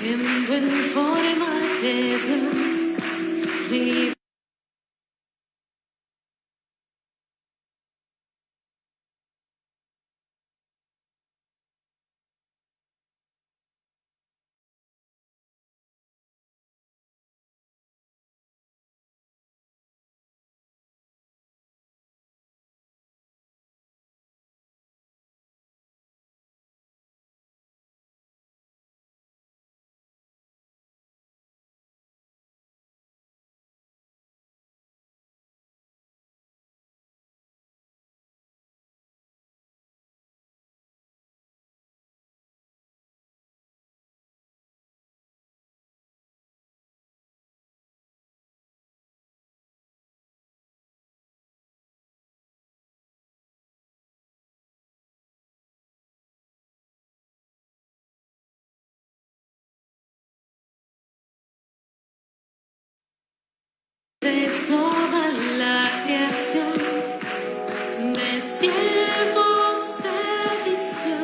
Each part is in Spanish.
siendo en forma de Dios, libre. De toda la creación, de siervos servicio,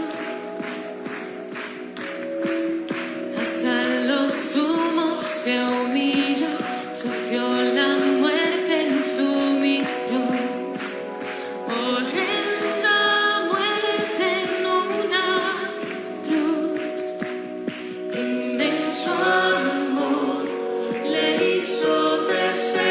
hasta los sumos se humilló, sufrió la muerte en sumisión, horrenda muerte en una cruz, inmenso amor le hizo descender.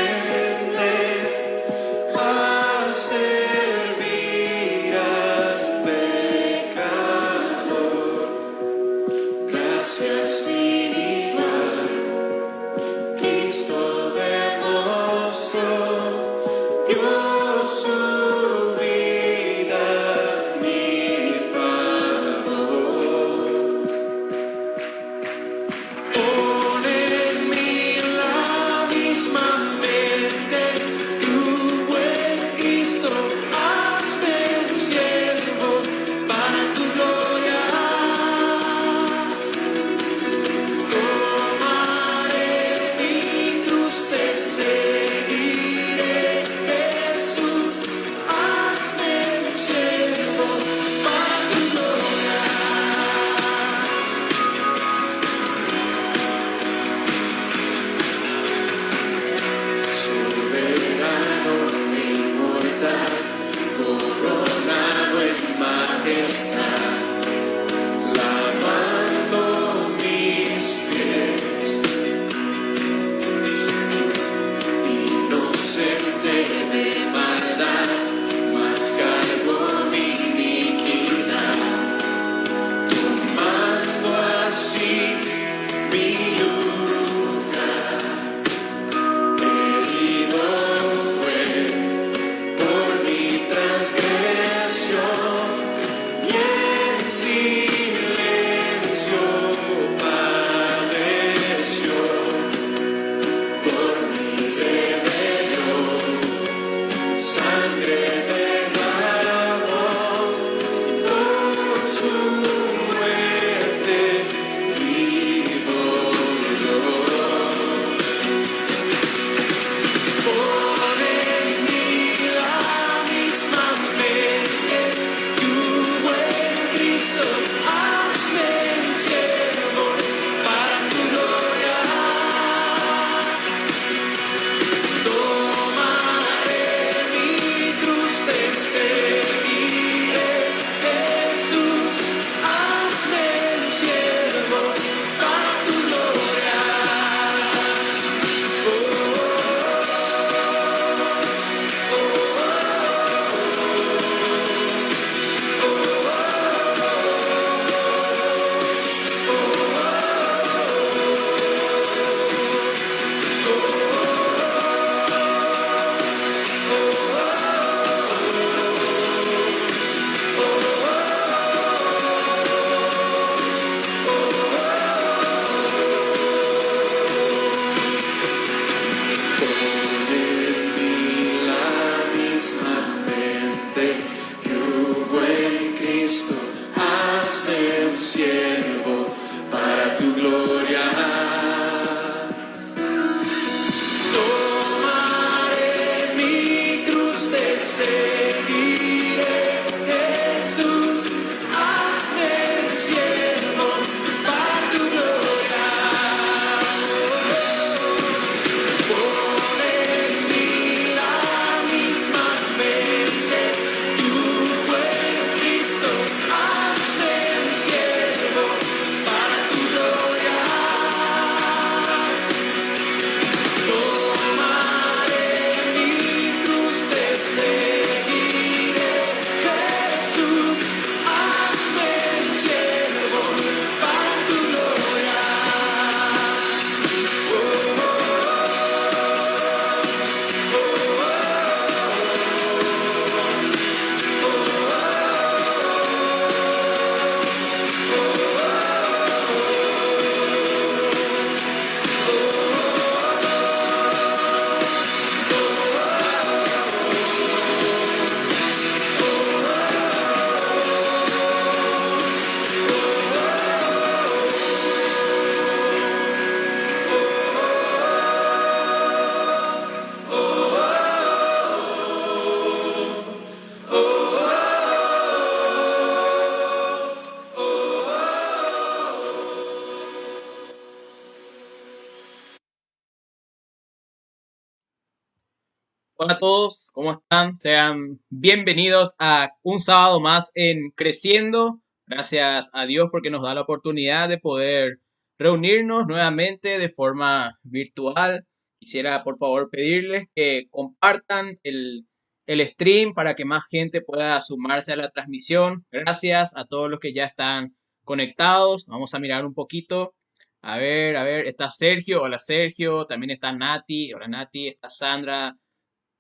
Hola a todos, ¿cómo están? Sean bienvenidos a un sábado más en Creciendo. Gracias a Dios porque nos da la oportunidad de poder reunirnos nuevamente de forma virtual. Quisiera por favor pedirles que compartan el stream para que más gente pueda sumarse a la transmisión. Gracias a todos los que ya están conectados. Vamos a mirar un poquito. A ver, está Sergio. Hola Sergio. También está Nati. Hola Nati. Está Sandra.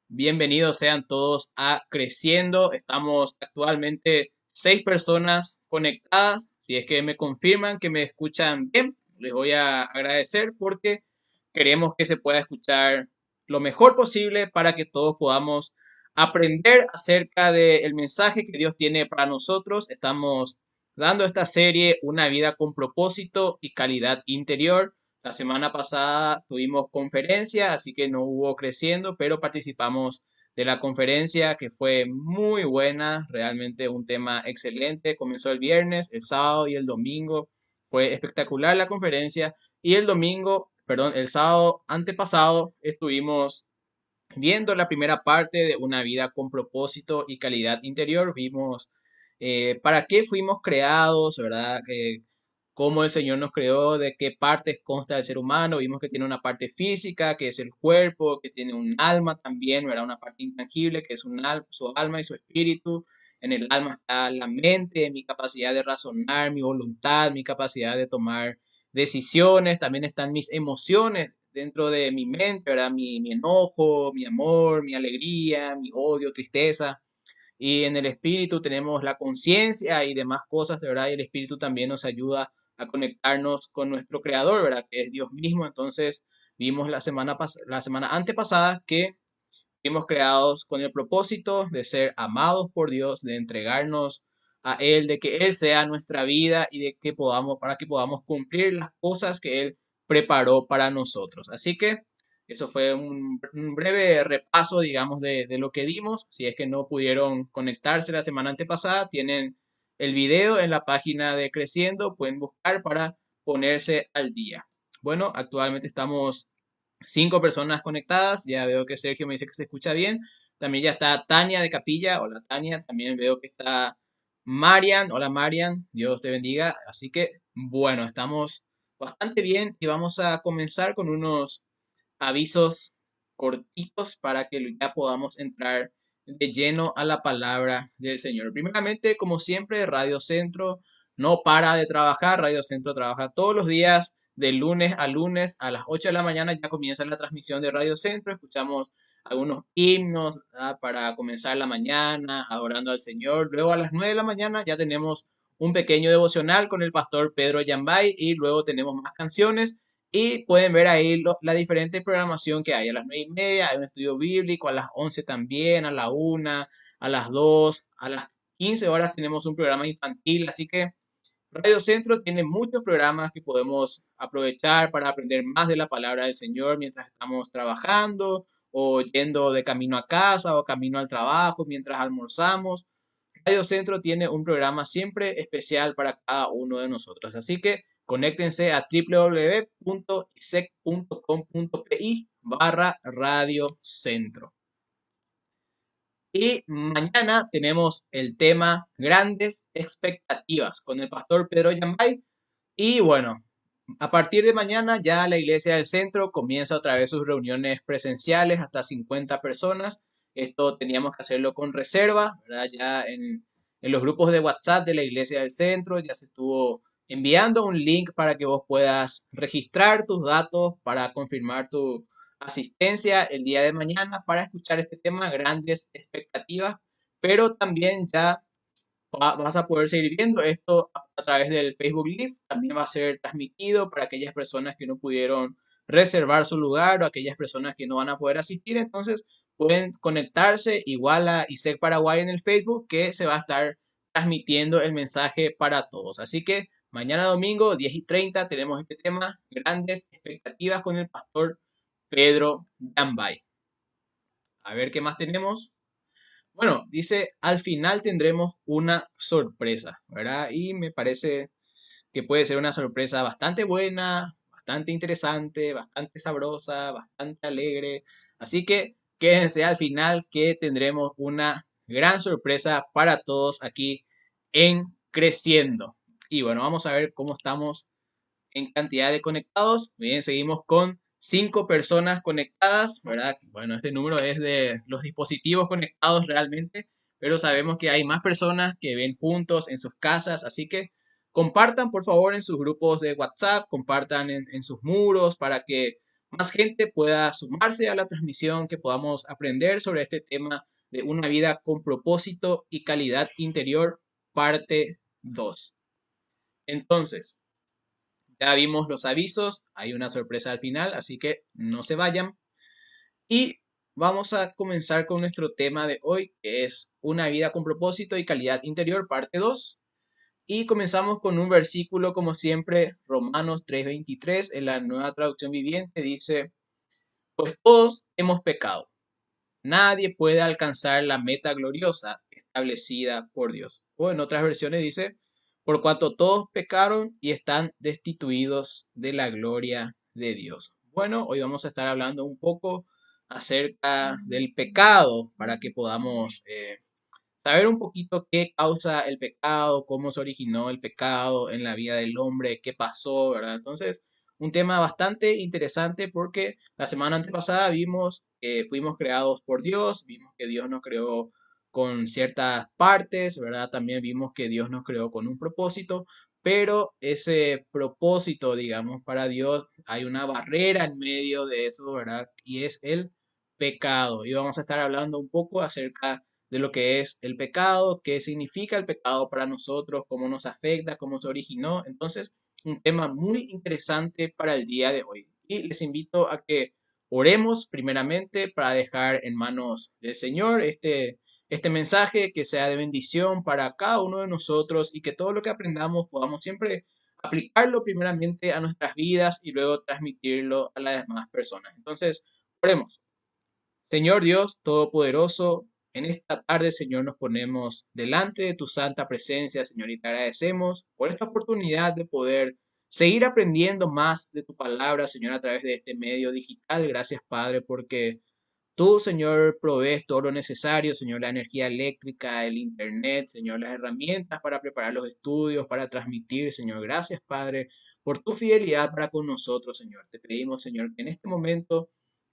Bienvenidos sean todos a Creciendo. Estamos actualmente 6 personas conectadas. Si es que me confirman que me escuchan bien, les voy a agradecer porque queremos que se pueda escuchar lo mejor posible para que todos podamos aprender acerca del mensaje que Dios tiene para nosotros. Estamos dando a esta serie una vida con propósito y calidad interior. La semana pasada tuvimos conferencia, así que no hubo creciendo, pero participamos de la conferencia que fue muy buena, realmente un tema excelente. Comenzó el viernes, el sábado y el domingo. Fue espectacular la conferencia y el domingo, perdón, el sábado antepasado estuvimos viendo la primera parte de una vida con propósito y calidad interior. Vimos para qué fuimos creados, ¿verdad? Cómo el Señor nos creó, de qué partes consta el ser humano. Vimos que tiene una parte física, que es el cuerpo, que tiene un alma también, ¿verdad? Una parte intangible, que es su alma y su espíritu. En el alma está la mente, mi capacidad de razonar, mi voluntad, mi capacidad de tomar decisiones. También están mis emociones dentro de mi mente, ¿verdad? Mi enojo, mi amor, mi alegría, mi odio, tristeza. Y en el espíritu tenemos la conciencia y demás cosas, de verdad, y el espíritu también nos ayuda a conectarnos con nuestro creador, ¿verdad? Que es Dios mismo. Entonces, vimos la semana antepasada que fuimos creados con el propósito de ser amados por Dios, de entregarnos a Él, de que Él sea nuestra vida y de que podamos, para que podamos cumplir las cosas que Él preparó para nosotros. Así que eso fue un breve repaso, digamos, de lo que dimos. Si es que no pudieron conectarse la semana antepasada, tienen el video en la página de Creciendo, pueden buscar para ponerse al día. Bueno, actualmente estamos 5 personas conectadas. Ya veo que Sergio me dice que se escucha bien. También ya está Tania de Capilla. Hola Tania. También veo que está Marian. Hola Marian. Dios te bendiga. Así que bueno, estamos bastante bien y vamos a comenzar con unos avisos cortitos para que ya podamos entrar de lleno a la palabra del Señor. Primeramente, como siempre, Radio Centro no para de trabajar. Radio Centro trabaja todos los días, de lunes a lunes, a las 8 de la mañana ya comienza la transmisión de Radio Centro. Escuchamos algunos himnos, ¿verdad? Para comenzar la mañana, adorando al Señor. Luego a las 9 de la mañana ya tenemos un pequeño devocional con el pastor Pedro Yambay y luego tenemos más canciones y pueden ver ahí la diferente programación que hay. A las 9:30 hay un estudio bíblico, a las 11 también, a la 1, a las 2, a las 15 horas tenemos un programa infantil. Así que Radio Centro tiene muchos programas que podemos aprovechar para aprender más de la palabra del Señor mientras estamos trabajando o yendo de camino a casa o camino al trabajo, mientras almorzamos. Radio Centro tiene un programa siempre especial para cada uno de nosotros. Así que conéctense a www.isec.com.pi/Radio Centro. Y mañana tenemos el tema Grandes Expectativas con el pastor Pedro Yambay. Y bueno, a partir de mañana ya la Iglesia del Centro comienza otra vez sus reuniones presenciales hasta 50 personas. Esto teníamos que hacerlo con reserva, ¿verdad? Ya en los grupos de WhatsApp de la Iglesia del Centro ya se estuvo enviando un link para que vos puedas registrar tus datos para confirmar tu asistencia el día de mañana para escuchar este tema, grandes expectativas, pero también ya vas a poder seguir viendo esto a través del Facebook Live. También va a ser transmitido para aquellas personas que no pudieron reservar su lugar o aquellas personas que no van a poder asistir. Entonces pueden conectarse igual a ISEC Paraguay en el Facebook, que se va a estar transmitiendo el mensaje para todos. Así que mañana domingo 10:30 tenemos este tema, grandes expectativas con el pastor Pedro Yambay. A ver qué más tenemos. Bueno, dice, al final tendremos una sorpresa, ¿verdad? Y me parece que puede ser una sorpresa bastante buena, bastante interesante, bastante sabrosa, bastante alegre. Así que quédense al final que tendremos una gran sorpresa para todos aquí en Creciendo. Y bueno, vamos a ver cómo estamos en cantidad de conectados. Bien, seguimos con 5 personas conectadas, ¿verdad? Bueno, este número es de los dispositivos conectados realmente, pero sabemos que hay más personas que ven juntos en sus casas, así que compartan por favor en sus grupos de WhatsApp, compartan en sus muros para que más gente pueda sumarse a la transmisión, que podamos aprender sobre este tema de una vida con propósito y calidad interior, parte 2. Entonces, ya vimos los avisos, hay una sorpresa al final, así que no se vayan. Y vamos a comenzar con nuestro tema de hoy, que es una vida con propósito y calidad interior, parte 2. Y comenzamos con un versículo, como siempre, Romanos 3:23, en la nueva traducción viviente, dice, pues todos hemos pecado. Nadie puede alcanzar la meta gloriosa establecida por Dios. O en otras versiones dice, por cuanto todos pecaron y están destituidos de la gloria de Dios. Bueno, hoy vamos a estar hablando un poco acerca del pecado para que podamos saber un poquito qué causa el pecado, cómo se originó el pecado en la vida del hombre, qué pasó, ¿verdad? Entonces, un tema bastante interesante porque la semana antepasada vimos que fuimos creados por Dios, vimos que Dios nos creó con ciertas partes, ¿verdad? También vimos que Dios nos creó con un propósito, pero ese propósito, digamos, para Dios hay una barrera en medio de eso, ¿verdad? Y es el pecado. Y vamos a estar hablando un poco acerca de lo que es el pecado, qué significa el pecado para nosotros, cómo nos afecta, cómo se originó. Entonces, un tema muy interesante para el día de hoy. Y les invito a que oremos primeramente para dejar en manos del Señor este mensaje que sea de bendición para cada uno de nosotros y que todo lo que aprendamos podamos siempre aplicarlo primeramente a nuestras vidas y luego transmitirlo a las demás personas. Entonces, oremos. Señor Dios Todopoderoso, en esta tarde, Señor, nos ponemos delante de tu santa presencia, Señor, y te agradecemos por esta oportunidad de poder seguir aprendiendo más de tu palabra, Señor, a través de este medio digital. Gracias, Padre, porque tú, Señor, provees todo lo necesario, Señor, la energía eléctrica, el internet, Señor, las herramientas para preparar los estudios, para transmitir, Señor. Gracias, Padre, por tu fidelidad para con nosotros, Señor. Te pedimos, Señor, que en este momento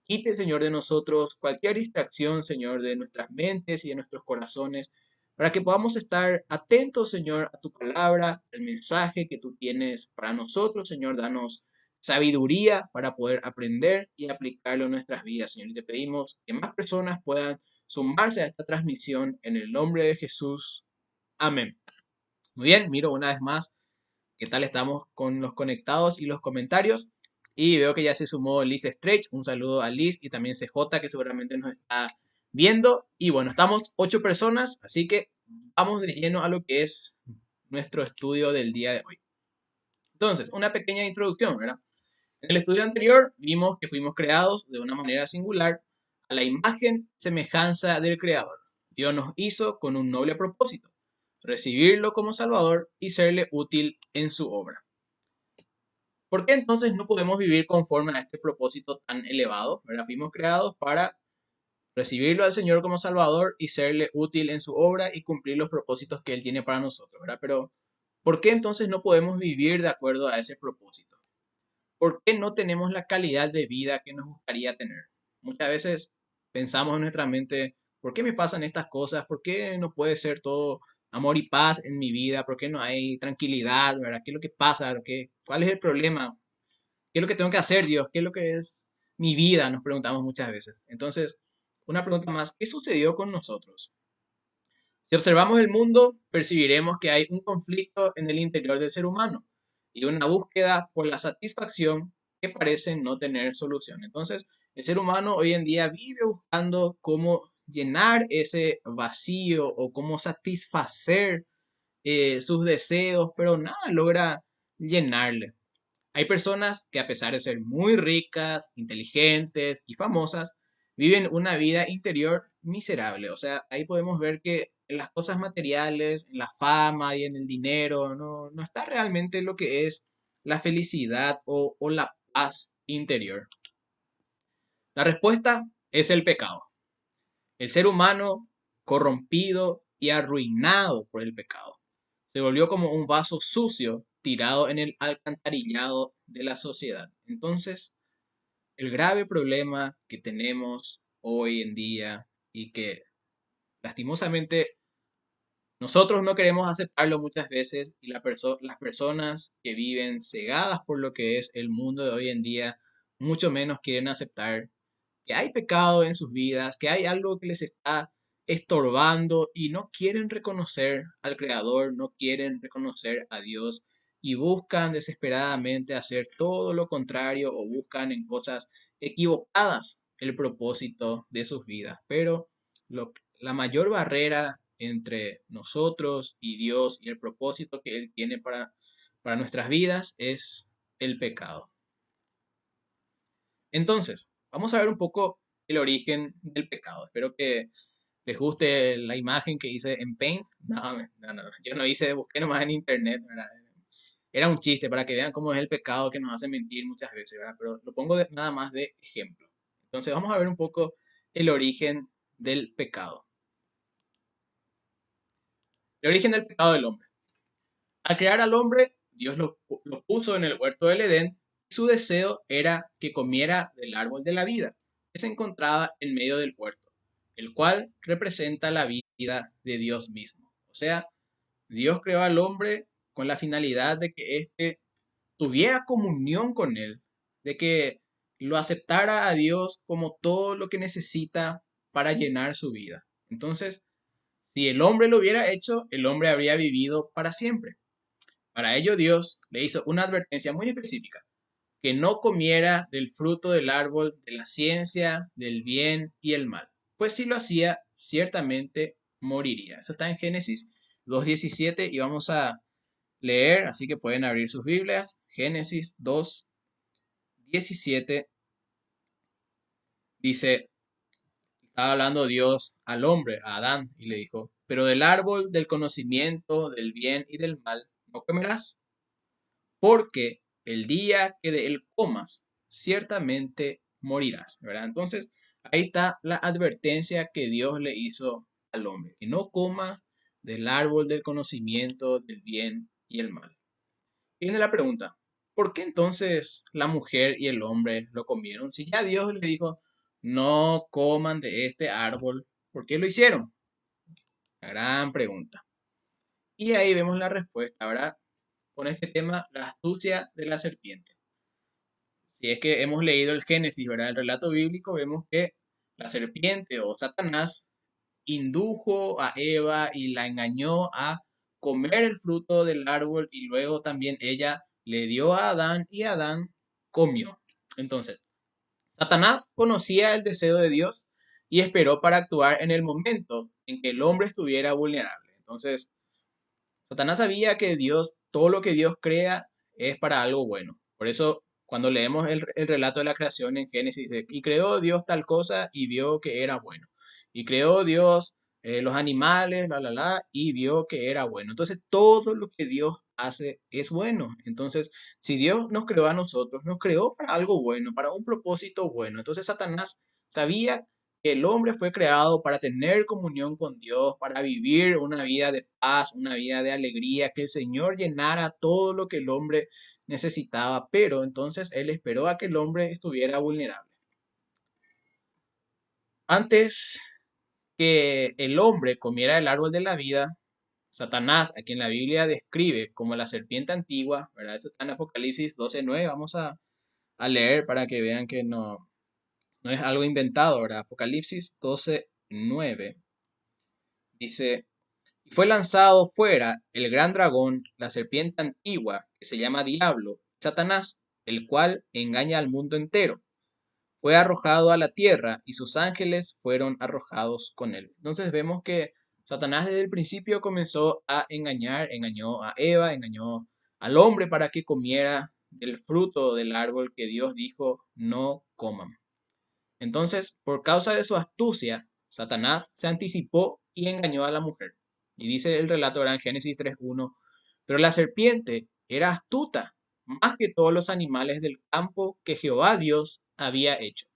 quite, Señor, de nosotros cualquier distracción, Señor, de nuestras mentes y de nuestros corazones, para que podamos estar atentos, Señor, a tu palabra, el mensaje que tú tienes para nosotros, Señor. Danos sabiduría para poder aprender y aplicarlo en nuestras vidas, Señor. Y te pedimos que más personas puedan sumarse a esta transmisión en el nombre de Jesús. Amén. Muy bien, miro una vez más qué tal estamos con los conectados y los comentarios. Y veo que ya se sumó Liz Stretch. Un saludo a Liz y también CJ que seguramente nos está viendo. Y bueno, estamos 8 personas, así que vamos de lleno a lo que es nuestro estudio del día de hoy. Entonces, una pequeña introducción, ¿verdad? En el estudio anterior vimos que fuimos creados de una manera singular a la imagen y semejanza del Creador. Dios nos hizo con un noble propósito, recibirlo como Salvador y serle útil en su obra. ¿Por qué entonces no podemos vivir conforme a este propósito tan elevado? ¿Verdad? Fuimos creados para recibirlo al Señor como Salvador y serle útil en su obra y cumplir los propósitos que Él tiene para nosotros, ¿verdad? Pero, ¿por qué entonces no podemos vivir de acuerdo a ese propósito? ¿Por qué no tenemos la calidad de vida que nos gustaría tener? Muchas veces pensamos en nuestra mente, ¿por qué me pasan estas cosas? ¿Por qué no puede ser todo amor y paz en mi vida? ¿Por qué no hay tranquilidad? ¿Verdad? ¿Qué es lo que pasa? ¿Cuál es el problema? ¿Qué es lo que tengo que hacer, Dios? ¿Qué es lo que es mi vida? Nos preguntamos muchas veces. Entonces, una pregunta más, ¿qué sucedió con nosotros? Si observamos el mundo, percibiremos que hay un conflicto en el interior del ser humano y una búsqueda por la satisfacción que parece no tener solución. Entonces, el ser humano hoy en día vive buscando cómo llenar ese vacío o cómo satisfacer sus deseos, pero nada logra llenarle. Hay personas que a pesar de ser muy ricas, inteligentes y famosas, viven una vida interior miserable. O sea, ahí podemos ver que en las cosas materiales, en la fama y en el dinero, no está realmente lo que es la felicidad o la paz interior. La respuesta es el pecado. El ser humano, corrompido y arruinado por el pecado, se volvió como un vaso sucio tirado en el alcantarillado de la sociedad. Entonces, el grave problema que tenemos hoy en día y que lastimosamente nosotros no queremos aceptarlo muchas veces y las personas que viven cegadas por lo que es el mundo de hoy en día, mucho menos quieren aceptar que hay pecado en sus vidas, que hay algo que les está estorbando y no quieren reconocer al Creador, no quieren reconocer a Dios y buscan desesperadamente hacer todo lo contrario o buscan en cosas equivocadas el propósito de sus vidas. Pero la mayor barrera entre nosotros y Dios y el propósito que Él tiene para nuestras vidas es el pecado. Entonces, vamos a ver un poco el origen del pecado. Espero que les guste la imagen que hice en Paint. No, yo no hice, busqué nomás en internet, ¿verdad? Era un chiste para que vean cómo es el pecado que nos hace mentir muchas veces, ¿verdad? Pero lo pongo nada más de ejemplo. Entonces, vamos a ver un poco el origen del pecado. El origen del pecado del hombre. Al crear al hombre, Dios lo puso en el huerto del Edén y su deseo era que comiera del árbol de la vida, que se encontraba en medio del huerto, el cual representa la vida de Dios mismo. O sea, Dios creó al hombre con la finalidad de que éste tuviera comunión con él, de que lo aceptara a Dios como todo lo que necesita para llenar su vida. Entonces, si el hombre lo hubiera hecho, el hombre habría vivido para siempre. Para ello Dios le hizo una advertencia muy específica, que no comiera del fruto del árbol de la ciencia, del bien y el mal, pues si lo hacía, ciertamente moriría. Eso está en Génesis 2:17 y vamos a leer, así que pueden abrir sus Biblias. Génesis 2:17 dice, estaba hablando Dios al hombre, a Adán, y le dijo, pero del árbol del conocimiento del bien y del mal no comerás, porque el día que de él comas, ciertamente morirás, ¿verdad? Entonces, ahí está la advertencia que Dios le hizo al hombre, que no coma del árbol del conocimiento del bien y el mal. Y viene la pregunta, ¿por qué entonces la mujer y el hombre lo comieron? Si ya Dios le dijo, no coman de este árbol, ¿por qué lo hicieron? La gran pregunta. Y ahí vemos la respuesta, ¿verdad? Con este tema, la astucia de la serpiente. Si es que hemos leído el Génesis, ¿verdad? El relato bíblico, vemos que la serpiente o Satanás indujo a Eva y la engañó a comer el fruto del árbol y luego también ella le dio a Adán y Adán comió. Entonces, Satanás conocía el deseo de Dios y esperó para actuar en el momento en que el hombre estuviera vulnerable. Entonces, Satanás sabía que Dios, todo lo que Dios crea es para algo bueno. Por eso, cuando leemos el relato de la creación en Génesis, dice, y creó Dios tal cosa y vio que era bueno. Y creó Dios los animales, y vio que era bueno. Entonces, todo lo que Dios hace es bueno. Entonces, si Dios nos creó a nosotros, nos creó para algo bueno, para un propósito bueno. Entonces, Satanás sabía que el hombre fue creado para tener comunión con Dios, para vivir una vida de paz, una vida de alegría, que el Señor llenara todo lo que el hombre necesitaba, pero entonces Él esperó a que el hombre estuviera vulnerable. Antes que el hombre comiera el árbol de la vida, Satanás, a quien la Biblia describe como la serpiente antigua, ¿verdad? Eso está en Apocalipsis 12:9, vamos a leer para que vean que no es algo inventado, ¿verdad? Apocalipsis 12:9 dice, y fue lanzado fuera el gran dragón, la serpiente antigua, que se llama Diablo, Satanás, el cual engaña al mundo entero. Fue arrojado a la tierra y sus ángeles fueron arrojados con él. Entonces vemos que Satanás desde el principio comenzó a engañar, engañó a Eva, engañó al hombre para que comiera del fruto del árbol que Dios dijo no coman. Entonces, por causa de su astucia, Satanás se anticipó y engañó a la mujer. Y dice el relato ahora en Génesis 3:1, pero la serpiente era astuta más que todos los animales del campo que Jehová Dios había hecho,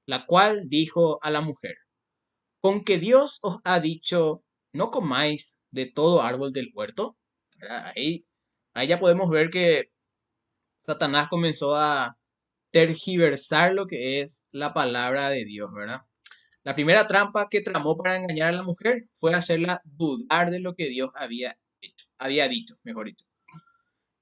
la cual dijo a la mujer, con que Dios os ha dicho, no comáis de todo árbol del huerto. ¿Verdad? Ahí ya podemos ver que Satanás comenzó a tergiversar lo que es la palabra de Dios, ¿verdad? La primera trampa que tramó para engañar a la mujer fue hacerla dudar de lo que Dios había dicho, mejor dicho.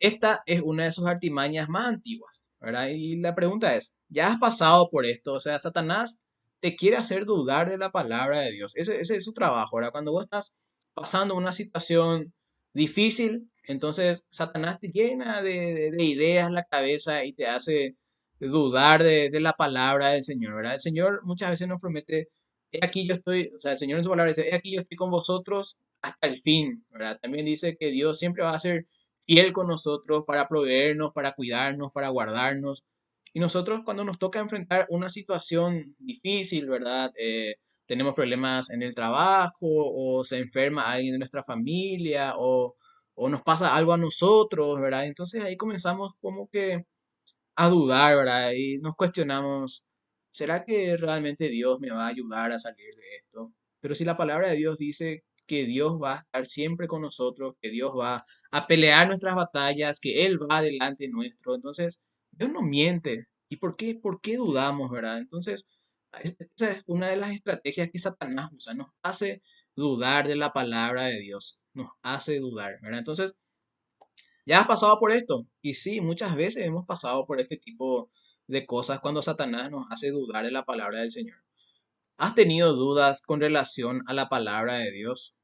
Esta es una de sus artimañas más antiguas, ¿verdad? Y la pregunta es, ¿ya has pasado por esto? O sea, Satanás te quiere hacer dudar de la palabra de Dios. Ese es su trabajo, ¿verdad? Cuando vos estás pasando una situación difícil, entonces Satanás te llena de ideas la cabeza y te hace dudar de la palabra del Señor, ¿verdad? El Señor muchas veces nos promete, he aquí yo estoy, o sea, el Señor en su palabra dice, he aquí yo estoy con vosotros hasta el fin, ¿verdad? También dice que Dios siempre va a ser fiel con nosotros para proveernos, para cuidarnos, para guardarnos. Y nosotros cuando nos toca enfrentar una situación difícil, ¿verdad? Tenemos problemas en el trabajo o se enferma alguien de nuestra familia o nos pasa algo a nosotros, ¿verdad? Entonces ahí comenzamos como que a dudar, ¿verdad? Y nos cuestionamos, ¿será que realmente Dios me va a ayudar a salir de esto? Pero si la palabra de Dios dice que Dios va a estar siempre con nosotros, que Dios va a pelear nuestras batallas, que Él va delante nuestro, entonces Dios no miente. ¿Y por qué dudamos, verdad? Entonces, esa es una de las estrategias que Satanás usa, nos hace dudar de la palabra de Dios, nos hace dudar, ¿verdad? Entonces, ¿ya has pasado por esto? Y sí, muchas veces hemos pasado por este tipo de cosas cuando Satanás nos hace dudar de la palabra del Señor. ¿Has tenido dudas con relación a la palabra de Dios?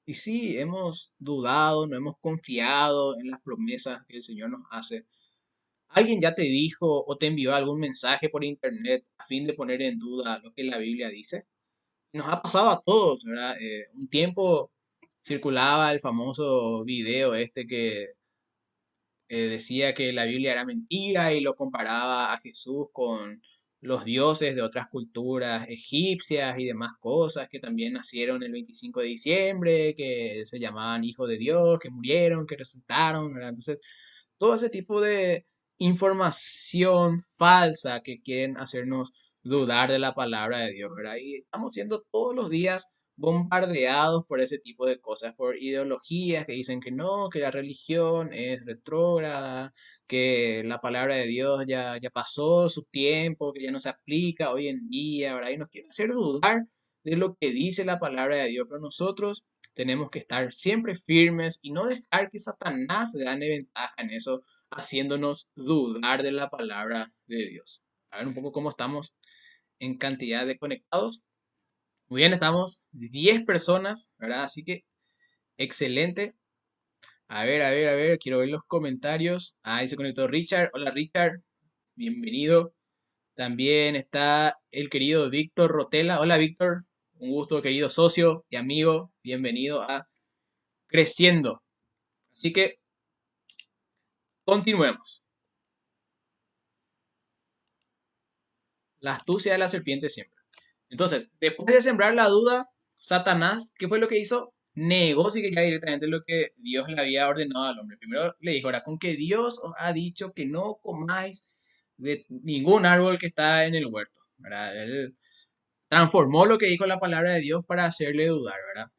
Y sí, hemos dudado, no hemos confiado en las promesas que el Señor nos hace. ¿Alguien ya te dijo o te envió algún mensaje por internet a fin de poner en duda lo que la Biblia dice? Nos ha pasado a todos, ¿verdad? Un tiempo circulaba el famoso video este que decía que la Biblia era mentira y lo comparaba a Jesús con los dioses de otras culturas egipcias y demás cosas que también nacieron el 25 de diciembre, que se llamaban hijos de Dios, que murieron, que resucitaron, ¿verdad? Entonces, todo ese tipo de información falsa que quieren hacernos dudar de la palabra de Dios, ¿verdad? Y estamos siendo todos los días bombardeados por ese tipo de cosas, por ideologías que dicen que no, que la religión es retrógrada, que la palabra de Dios ya pasó su tiempo, que ya no se aplica hoy en día, ¿verdad? Y nos quieren hacer dudar de lo que dice la palabra de Dios, pero nosotros tenemos que estar siempre firmes y no dejar que Satanás gane ventaja en eso, haciéndonos dudar de la palabra de Dios. A ver un poco cómo estamos en cantidad de conectados. Muy bien, estamos 10 personas, ¿verdad? Así que excelente. A ver, quiero ver los comentarios. Ahí se conectó Richard. Hola Richard, bienvenido. También está el querido Víctor Rotela. Hola Víctor, un gusto, querido socio y amigo. Bienvenido a Creciendo. Así que continuemos. La astucia de la serpiente siempre. Entonces, después de sembrar la duda, Satanás, ¿qué fue lo que hizo? Negó sí que ya directamente lo que Dios le había ordenado al hombre. Primero le dijo, ahora, con que Dios os ha dicho que no comáis de ningún árbol que está en el huerto, ¿verdad? Él transformó lo que dijo la palabra de Dios para hacerle dudar, ¿verdad?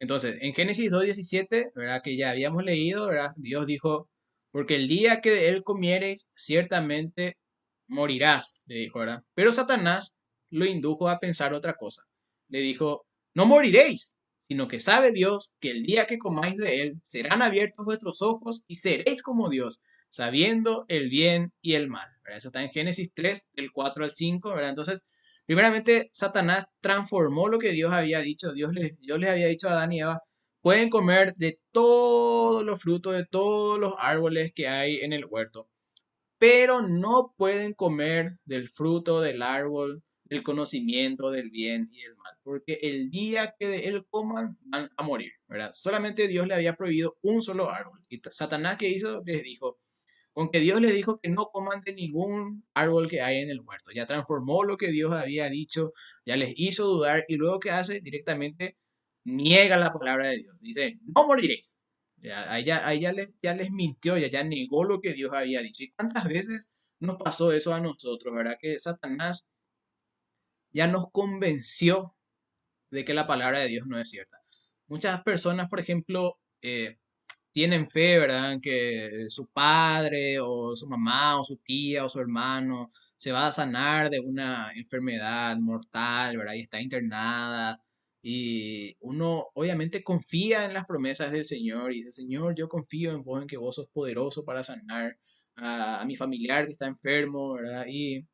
Entonces, en Génesis 2:17, ¿verdad? Que ya habíamos leído, ¿verdad? Dios dijo, porque el día que de él comiereis, ciertamente morirás, le dijo, ¿verdad? Pero Satanás lo indujo a pensar otra cosa. Le dijo, no moriréis, sino que sabe Dios que el día que comáis de él, serán abiertos vuestros ojos y seréis como Dios, sabiendo el bien y el mal, ¿verdad? Eso está en Génesis 3, del 4 al 5, ¿verdad? Entonces, primeramente, Satanás transformó lo que Dios había dicho. Dios les había dicho a Adán y Eva, pueden comer de todos los frutos, de todos los árboles que hay en el huerto, pero no pueden comer del fruto del árbol del conocimiento del bien y del mal, porque el día que de él coman van a morir, ¿verdad? Solamente Dios le había prohibido un solo árbol. Y Satanás, ¿qué hizo? Les dijo, aunque Dios les dijo que no coman de ningún árbol que hay en el huerto. Ya transformó lo que Dios había dicho, ya les hizo dudar y luego ¿qué hace? Directamente niega la palabra de Dios. Dice, no moriréis. Ya les mintió, ya negó lo que Dios había dicho. ¿Y cuántas veces nos pasó eso a nosotros, verdad? Que Satanás ya nos convenció de que la palabra de Dios no es cierta. Muchas personas, por ejemplo, tienen fe, ¿verdad? En que su padre o su mamá o su tía o su hermano se va a sanar de una enfermedad mortal, ¿verdad? Y está internada. Y uno obviamente confía en las promesas del Señor y dice, Señor, yo confío en vos, en que vos sos poderoso para sanar a mi familiar que está enfermo, ¿verdad? Y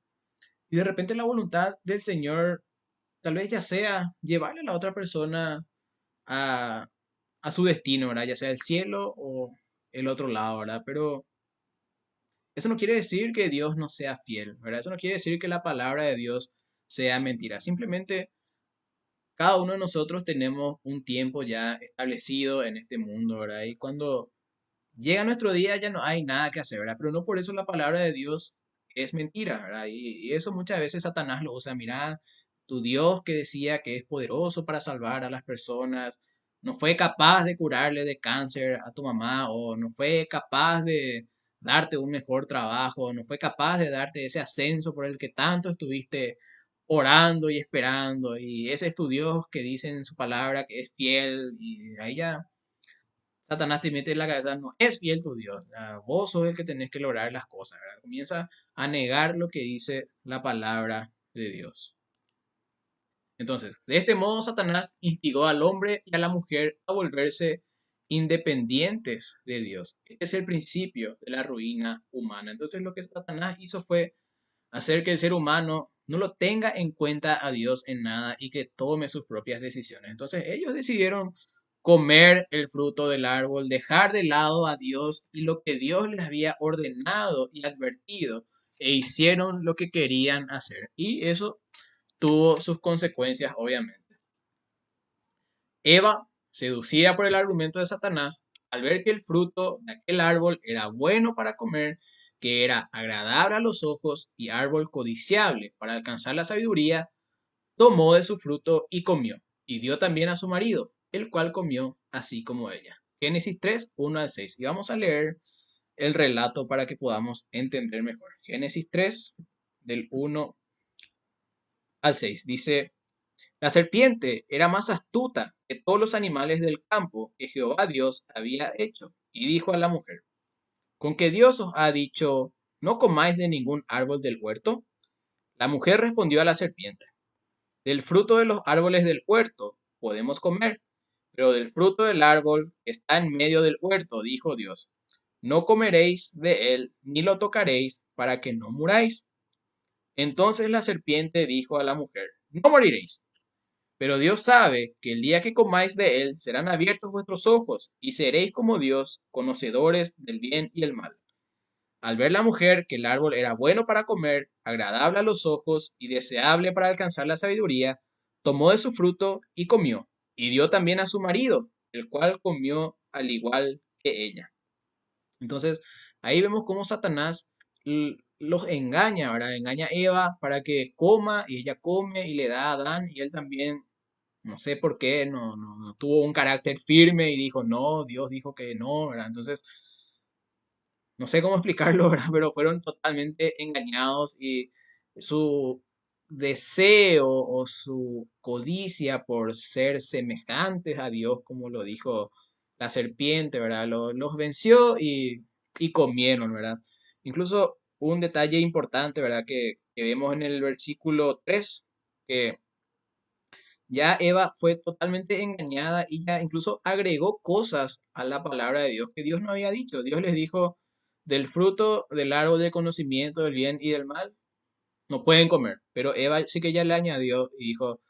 de repente la voluntad del Señor tal vez ya sea llevarle a la otra persona a, a su destino, ¿verdad? Ya sea el cielo o el otro lado, ¿verdad? Pero eso no quiere decir que Dios no sea fiel, ¿verdad? Eso no quiere decir que la palabra de Dios sea mentira. Simplemente cada uno de nosotros tenemos un tiempo ya establecido en este mundo, ¿verdad? Y cuando llega nuestro día ya no hay nada que hacer, ¿verdad? Pero no por eso la palabra de Dios es mentira, ¿verdad? Y eso muchas veces Satanás lo usa. Mira, tu Dios que decía que es poderoso para salvar a las personas, no fue capaz de curarle de cáncer a tu mamá, o no fue capaz de darte un mejor trabajo, no fue capaz de darte ese ascenso por el que tanto estuviste orando y esperando. Y ese es tu Dios que dice en su palabra que es fiel, y ahí ya Satanás te mete en la cabeza, no es fiel tu Dios, vos sos el que tenés que lograr las cosas, ¿verdad? Comienza a negar lo que dice la palabra de Dios. Entonces, de este modo Satanás instigó al hombre y a la mujer a volverse independientes de Dios. Este es el principio de la ruina humana. Entonces, lo que Satanás hizo fue hacer que el ser humano no lo tenga en cuenta a Dios en nada y que tome sus propias decisiones. Entonces ellos decidieron comer el fruto del árbol, dejar de lado a Dios y lo que Dios les había ordenado y advertido, e hicieron lo que querían hacer. Y eso tuvo sus consecuencias, obviamente. Eva, seducida por el argumento de Satanás, al ver que el fruto de aquel árbol era bueno para comer, que era agradable a los ojos y árbol codiciable para alcanzar la sabiduría, tomó de su fruto y comió, y dio también a su marido, el cual comió así como ella. Génesis 3, 1 al 6. Y vamos a leer el relato para que podamos entender mejor. Génesis 3, del 1 al 6. Dice, la serpiente era más astuta que todos los animales del campo que Jehová Dios había hecho, y dijo a la mujer, ¿con que Dios os ha dicho, no comáis de ningún árbol del huerto? La mujer respondió a la serpiente, del fruto de los árboles del huerto podemos comer, pero del fruto del árbol que está en medio del huerto, dijo Dios, no comeréis de él, ni lo tocaréis, para que no muráis. Entonces la serpiente dijo a la mujer, no moriréis. Pero Dios sabe que el día que comáis de él serán abiertos vuestros ojos y seréis como Dios, conocedores del bien y el mal. Al ver la mujer que el árbol era bueno para comer, agradable a los ojos y deseable para alcanzar la sabiduría, tomó de su fruto y comió, y dio también a su marido, el cual comió al igual que ella. Entonces, ahí vemos cómo Satanás los engaña, ¿verdad? Engaña a Eva para que coma y ella come y le da a Adán y él también no sé por qué, no tuvo un carácter firme y dijo, no, Dios dijo que no, ¿verdad? Entonces, no sé cómo explicarlo, ¿verdad? Pero fueron totalmente engañados y su deseo o su codicia por ser semejantes a Dios, como lo dijo la serpiente, ¿verdad? Los venció y comieron, ¿verdad? Incluso un detalle importante, ¿verdad? Que vemos en el versículo 3 que ya Eva fue totalmente engañada y ya incluso agregó cosas a la palabra de Dios que Dios no había dicho. Dios les dijo, del fruto del árbol del conocimiento del bien y del mal, no pueden comer. Pero Eva sí que ya le añadió y dijo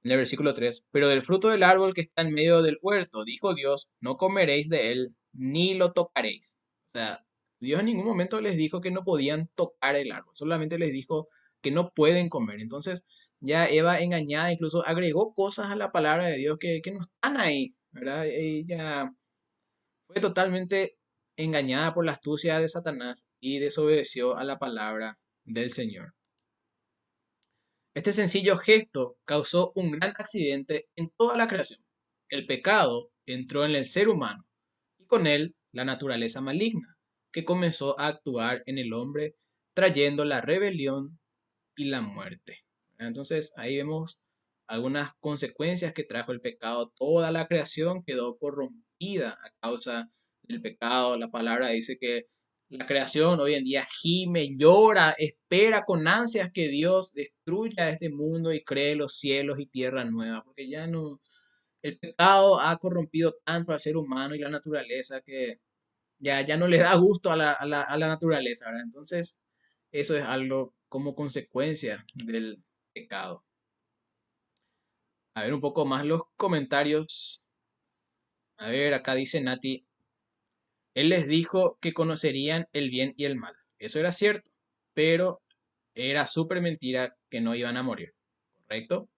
en el versículo 3, pero del fruto del árbol que está en medio del huerto, dijo Dios, no comeréis de él, ni lo tocaréis. O sea, Dios en ningún momento les dijo que no podían tocar el árbol, solamente les dijo que no pueden comer. Entonces, ya Eva engañada incluso agregó cosas a la palabra de Dios que no están ahí, ¿verdad? Ella fue totalmente engañada por la astucia de Satanás y desobedeció a la palabra del Señor. Este sencillo gesto causó un gran accidente en toda la creación. El pecado entró en el ser humano y con él la naturaleza maligna, que comenzó a actuar en el hombre, trayendo la rebelión y la muerte. Entonces ahí vemos algunas consecuencias que trajo el pecado. Toda la creación quedó corrompida a causa del pecado. La palabra dice que la creación hoy en día gime, llora, espera con ansias que Dios destruya este mundo y cree los cielos y tierra nueva, porque ya no, el pecado ha corrompido tanto al ser humano y la naturaleza que ya no le da gusto a la naturaleza, ¿verdad? Entonces, eso es algo como consecuencia del pecado. A ver un poco más los comentarios. A ver, acá dice Nati, él les dijo que conocerían el bien y el mal. Eso era cierto, pero era súper mentira que no iban a morir, ¿correcto?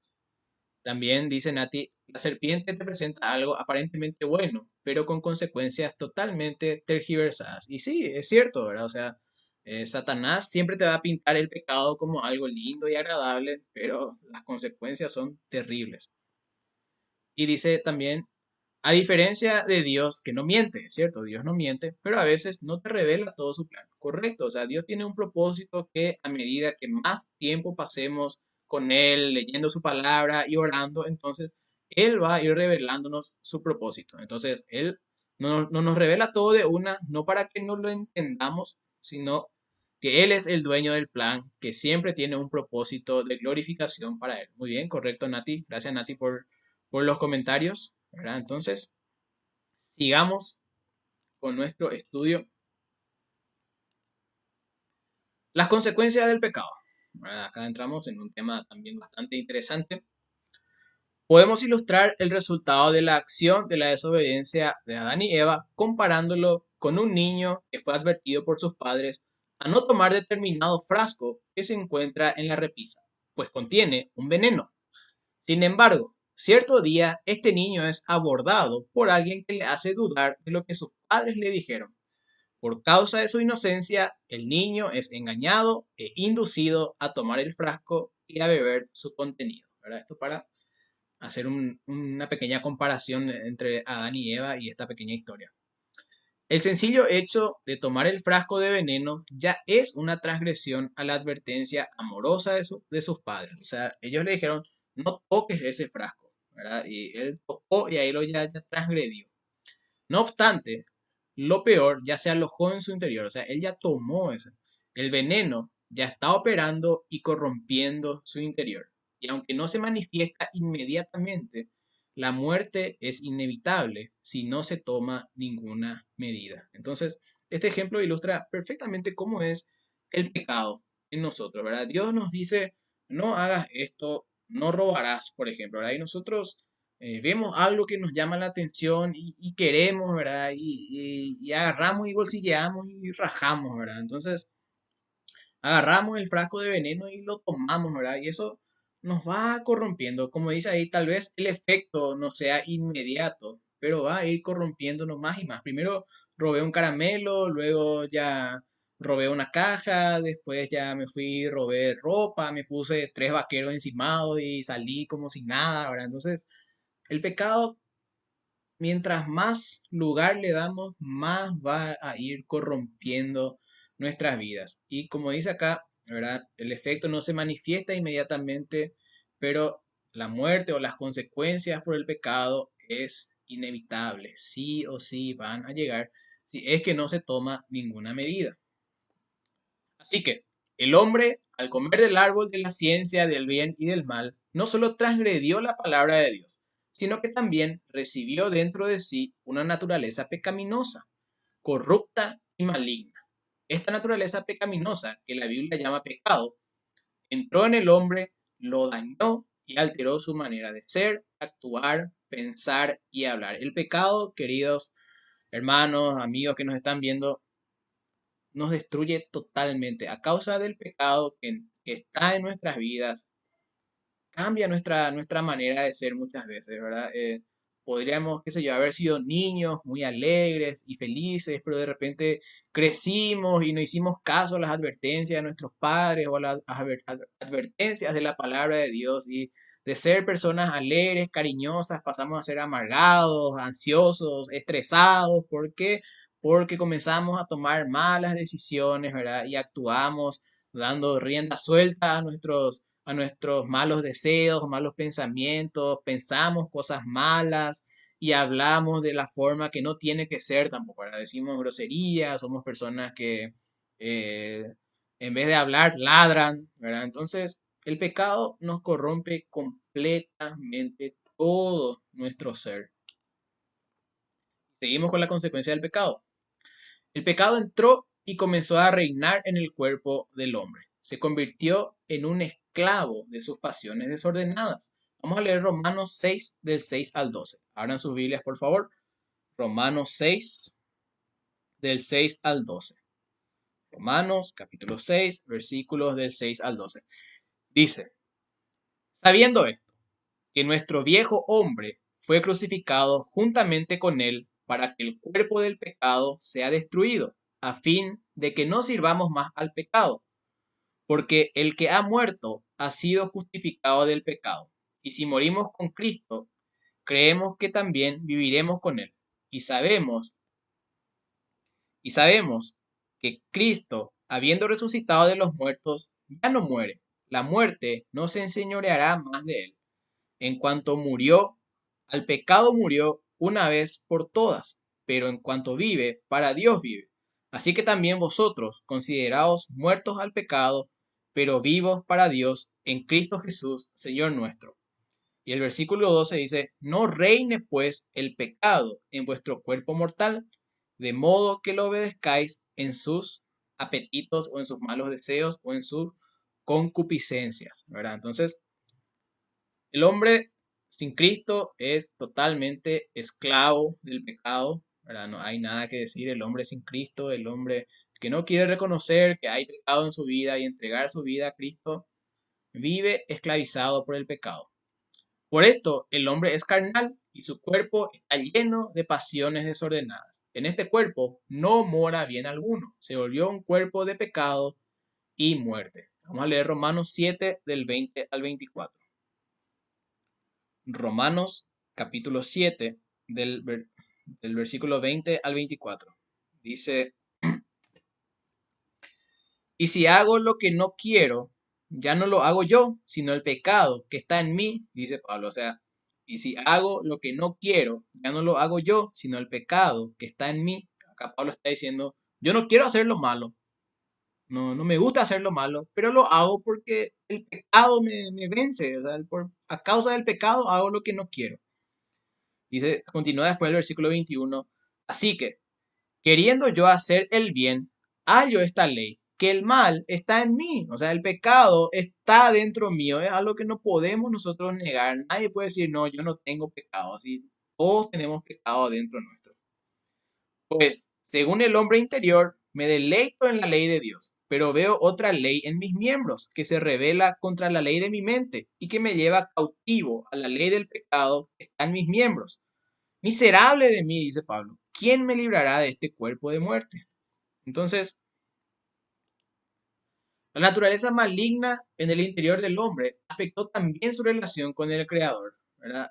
También dice Nati, la serpiente te presenta algo aparentemente bueno, pero con consecuencias totalmente tergiversadas. Y sí, es cierto, ¿verdad? O sea, Satanás siempre te va a pintar el pecado como algo lindo y agradable, pero las consecuencias son terribles. Y dice también, a diferencia de Dios, que no miente, ¿cierto? Dios no miente, pero a veces no te revela todo su plan. Correcto, o sea, Dios tiene un propósito que a medida que más tiempo pasemos con Él, leyendo su palabra y orando, entonces Él va a ir revelándonos su propósito. Entonces, Él no nos revela todo de una, no para que no lo entendamos, sino que Él es el dueño del plan, que siempre tiene un propósito de glorificación para Él. Muy bien, correcto, Nati. Gracias, Nati, por los comentarios, ¿verdad? Entonces, sigamos con nuestro estudio. Las consecuencias del pecado. ¿Verdad? Acá entramos en un tema también bastante interesante. Podemos ilustrar el resultado de la acción de la desobediencia de Adán y Eva comparándolo con un niño que fue advertido por sus padres a no tomar determinado frasco que se encuentra en la repisa, pues contiene un veneno. Sin embargo, cierto día este niño es abordado por alguien que le hace dudar de lo que sus padres le dijeron. Por causa de su inocencia, el niño es engañado e inducido a tomar el frasco y a beber su contenido. ¿Verdad? Esto para hacer una pequeña comparación entre Adán y Eva y esta pequeña historia. El sencillo hecho de tomar el frasco de veneno ya es una transgresión a la advertencia amorosa de sus padres. O sea, ellos le dijeron, no toques ese frasco, ¿verdad? Y él tocó y ahí lo ya transgredió. No obstante, lo peor ya se alojó en su interior, o sea, él ya tomó eso. El veneno ya está operando y corrompiendo su interior. Y aunque no se manifiesta inmediatamente, la muerte es inevitable si no se toma ninguna medida. Entonces, este ejemplo ilustra perfectamente cómo es el pecado en nosotros, ¿verdad? Dios nos dice, no hagas esto, no robarás, por ejemplo, ¿verdad? Y nosotros vemos algo que nos llama la atención y queremos, ¿verdad? Y agarramos y bolsilleamos y rajamos, ¿verdad? Entonces, agarramos el frasco de veneno y lo tomamos, ¿verdad? Y eso nos va corrompiendo. Como dice ahí, tal vez el efecto no sea inmediato, pero va a ir corrompiéndonos más y más. Primero robé un caramelo, luego ya robé una caja, después ya me fui, robé ropa, me puse tres vaqueros encimados y salí como si nada, ¿verdad? Entonces, el pecado, mientras más lugar le damos, más va a ir corrompiendo nuestras vidas. Y como dice acá, ¿verdad? El efecto no se manifiesta inmediatamente, pero la muerte o las consecuencias por el pecado es inevitable. Sí o sí van a llegar si es que no se toma ninguna medida. Así que el hombre, al comer del árbol de la ciencia del bien y del mal, no solo transgredió la palabra de Dios, sino que también recibió dentro de sí una naturaleza pecaminosa, corrupta y maligna. Esta naturaleza pecaminosa, que la Biblia llama pecado, entró en el hombre, lo dañó y alteró su manera de ser, actuar, pensar y hablar. El pecado, queridos hermanos, amigos que nos están viendo, nos destruye totalmente. A causa del pecado que está en nuestras vidas, cambia nuestra manera de ser muchas veces, ¿verdad? Podríamos, qué sé yo, haber sido niños muy alegres y felices, pero de repente crecimos y no hicimos caso a las advertencias de nuestros padres o a las advertencias de la palabra de Dios y de ser personas alegres, cariñosas, pasamos a ser amargados, ansiosos, estresados. ¿Por qué? Porque comenzamos a tomar malas decisiones, ¿verdad? Y actuamos dando rienda suelta a a nuestros malos deseos, malos pensamientos, pensamos cosas malas y hablamos de la forma que no tiene que ser tampoco, ¿verdad? Decimos groserías, somos personas que eh, en vez de hablar ladran, ¿verdad? Entonces, el pecado nos corrompe completamente todo nuestro ser. Seguimos con la consecuencia del pecado. El pecado entró y comenzó a reinar en el cuerpo del hombre. Se convirtió en un esclavo de sus pasiones desordenadas. Vamos a leer Romanos 6 del 6 al 12. Abran sus Biblias, por favor. Romanos 6 del 6 al 12. Romanos capítulo 6, versículos del 6 al 12. Dice, sabiendo esto, que nuestro viejo hombre fue crucificado juntamente con él para que el cuerpo del pecado sea destruido, a fin de que no sirvamos más al pecado, porque el que ha muerto ha sido justificado del pecado. Y si morimos con Cristo, creemos que también viviremos con él. Y sabemos que Cristo, habiendo resucitado de los muertos, ya no muere. La muerte no se enseñoreará más de él. En cuanto murió, al pecado murió una vez por todas, pero en cuanto vive, para Dios vive. Así que también vosotros, consideraos muertos al pecado, pero vivos para Dios en Cristo Jesús, Señor nuestro. Y el versículo 12 dice, no reine pues el pecado en vuestro cuerpo mortal, de modo que lo obedezcáis en sus apetitos o en sus malos deseos o en sus concupiscencias, ¿verdad? Entonces, el hombre sin Cristo es totalmente esclavo del pecado, ¿verdad? No hay nada que decir. El hombre sin Cristo, el hombre que no quiere reconocer que hay pecado en su vida y entregar su vida a Cristo, vive esclavizado por el pecado. Por esto, el hombre es carnal y su cuerpo está lleno de pasiones desordenadas. En este cuerpo no mora bien alguno. Se volvió un cuerpo de pecado y muerte. Vamos a leer Romanos 7 del 20 al 24. Romanos capítulo 7 del versículo 20 al 24. Dice, y si hago lo que no quiero, ya no lo hago yo, sino el pecado que está en mí, dice Pablo. O sea, y si hago lo que no quiero, ya no lo hago yo, sino el pecado que está en mí. Acá Pablo está diciendo, yo no quiero hacer lo malo, no me gusta hacer lo malo, pero lo hago porque el pecado me vence. O sea, a causa del pecado hago lo que no quiero. Dice, continúa después el versículo 21. Así que, queriendo yo hacer el bien, hallo esta ley, que el mal está en mí. O sea, el pecado está dentro mío. Es algo que no podemos nosotros negar. Nadie puede decir, no, yo no tengo pecado. Así, todos tenemos pecado dentro nuestro. Pues, según el hombre interior, me deleito en la ley de Dios, pero veo otra ley en mis miembros, que se revela contra la ley de mi mente y que me lleva cautivo a la ley del pecado que está en mis miembros. Miserable de mí, dice Pablo, ¿quién me librará de este cuerpo de muerte? Entonces, la naturaleza maligna en el interior del hombre afectó también su relación con el Creador, ¿verdad?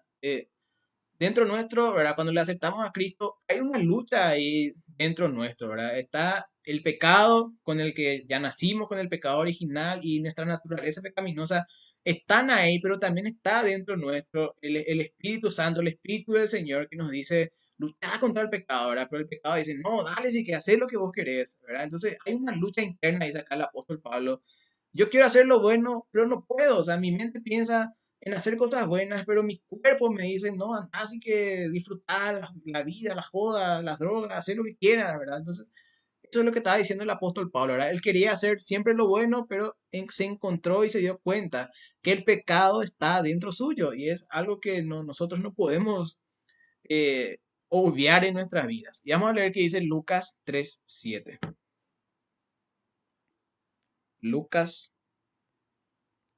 Dentro nuestro, ¿verdad? Cuando le aceptamos a Cristo, hay una lucha ahí dentro nuestro, ¿verdad? Está el pecado con el que ya nacimos, con el pecado original y nuestra naturaleza pecaminosa están ahí, pero también está dentro nuestro el Espíritu Santo, el Espíritu del Señor que nos dice, luchar contra el pecado, ¿verdad? Pero el pecado dice, no, dale, sí que hacer lo que vos querés, ¿verdad? Entonces hay una lucha interna, dice acá el apóstol Pablo. Yo quiero hacer lo bueno, pero no puedo, o sea, mi mente piensa en hacer cosas buenas, pero mi cuerpo me dice, no, así que disfrutar la vida, la joda, las drogas, hacer lo que quieras, ¿verdad? Entonces, eso es lo que estaba diciendo el apóstol Pablo, ¿verdad? Él quería hacer siempre lo bueno, pero se encontró y se dio cuenta que el pecado está dentro suyo y es algo que nosotros no podemos obviar en nuestras vidas. Y vamos a leer qué dice Lucas 3:7. Lucas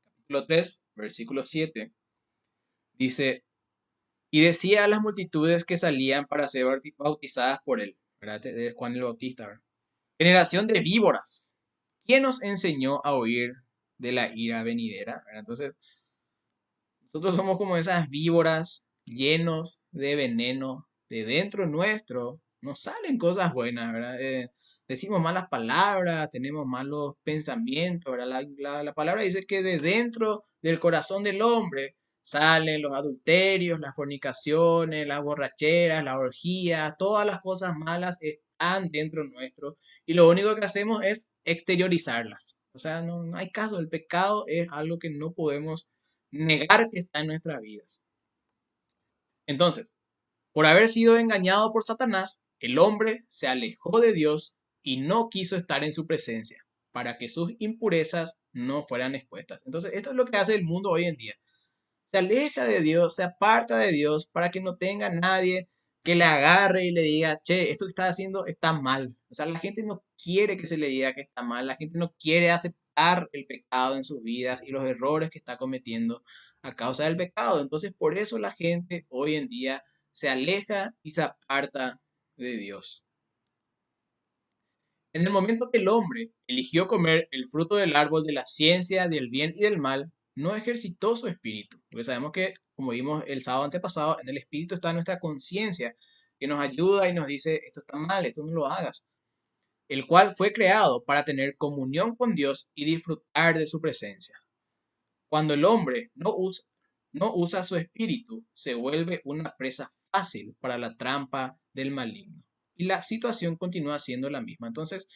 capítulo 3, versículo 7. Dice, y decía a las multitudes que salían para ser bautizadas por él, ¿verdad? De Juan el Bautista, ¿verdad? Generación de víboras, ¿quién nos enseñó a huir de la ira venidera? ¿Verdad? Entonces, nosotros somos como esas víboras llenos de veneno, de dentro nuestro nos salen cosas buenas, ¿verdad? decimos malas palabras, tenemos malos pensamientos, ¿verdad? La palabra dice que de dentro del corazón del hombre salen los adulterios, las fornicaciones, las borracheras, las orgías, todas las cosas malas están dentro nuestro y lo único que hacemos es exteriorizarlas. O sea, no hay caso, el pecado es algo que no podemos negar que está en nuestras vidas. Entonces, por haber sido engañado por Satanás, el hombre se alejó de Dios y no quiso estar en su presencia, para que sus impurezas no fueran expuestas. Entonces, esto es lo que hace el mundo hoy en día. Se aleja de Dios, se aparta de Dios para que no tenga nadie que le agarre y le diga, che, esto que estás haciendo está mal. O sea, la gente no quiere que se le diga que está mal, la gente no quiere aceptar el pecado en sus vidas y los errores que está cometiendo a causa del pecado. Entonces, por eso la gente hoy en día se aleja y se aparta de Dios. En el momento que el hombre eligió comer el fruto del árbol de la ciencia del bien y del mal, no ejercitó su espíritu. Porque sabemos que, como vimos el sábado antepasado, en el espíritu está nuestra conciencia, que nos ayuda y nos dice, esto está mal, esto no lo hagas. El cual fue creado para tener comunión con Dios y disfrutar de su presencia. Cuando el hombre no usa su espíritu, se vuelve una presa fácil para la trampa del maligno. Y la situación continúa siendo la misma. Entonces,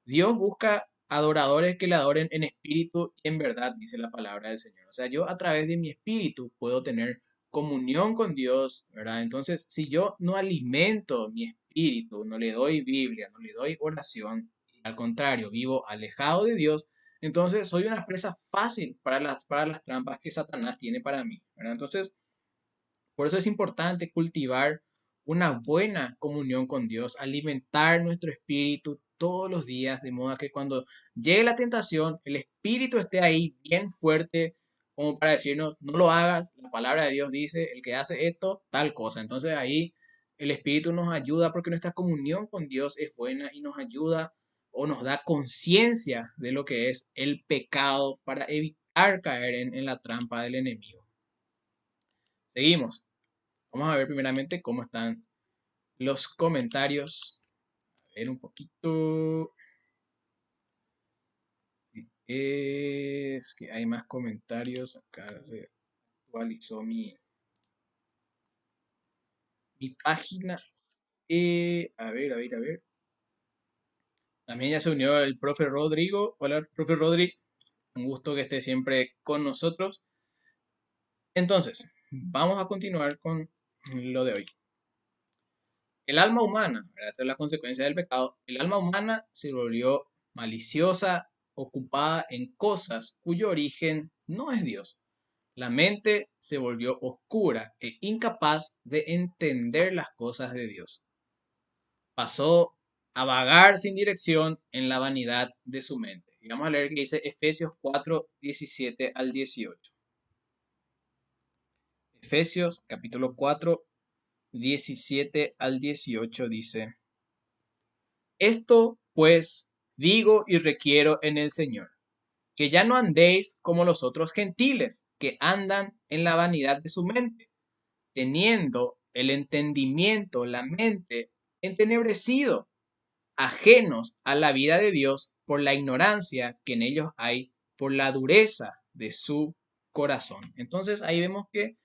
Dios busca adoradores que le adoren en espíritu y en verdad, dice la palabra del Señor. O sea, yo a través de mi espíritu puedo tener comunión con Dios, ¿verdad? Entonces, si yo no alimento mi espíritu, no le doy Biblia, no le doy oración, al contrario, vivo alejado de Dios, entonces soy una presa fácil para las trampas que Satanás tiene para mí, ¿verdad? Entonces, por eso es importante cultivar una buena comunión con Dios, alimentar nuestro espíritu todos los días, de modo que cuando llegue la tentación, el espíritu esté ahí bien fuerte, como para decirnos, no lo hagas, la palabra de Dios dice, el que hace esto, tal cosa. Entonces ahí el espíritu nos ayuda porque nuestra comunión con Dios es buena y nos ayuda o nos da conciencia de lo que es el pecado para evitar caer en la trampa del enemigo. Seguimos. Vamos a ver primeramente cómo están los comentarios. A ver un poquito. Es que hay más comentarios. Acá se actualizó mi página. A ver. También ya se unió el profe Rodrigo. Hola, profe Rodri. Un gusto que esté siempre con nosotros. Entonces, vamos a continuar con lo de hoy. El alma humana, ¿verdad? Esta es la consecuencia del pecado. El alma humana se volvió maliciosa, ocupada en cosas cuyo origen no es Dios. La mente se volvió oscura e incapaz de entender las cosas de Dios. Pasó a vagar sin dirección en la vanidad de su mente. Y vamos a leer que dice Efesios 4, 17 al 18. Efesios capítulo 4, 17 al 18 dice: Esto, pues, digo y requiero en el Señor, que ya no andéis como los otros gentiles, que andan en la vanidad de su mente, teniendo el entendimiento, la mente, entenebrecido, ajenos a la vida de Dios por la ignorancia que en ellos hay, por la dureza de su corazón. Entonces ahí vemos que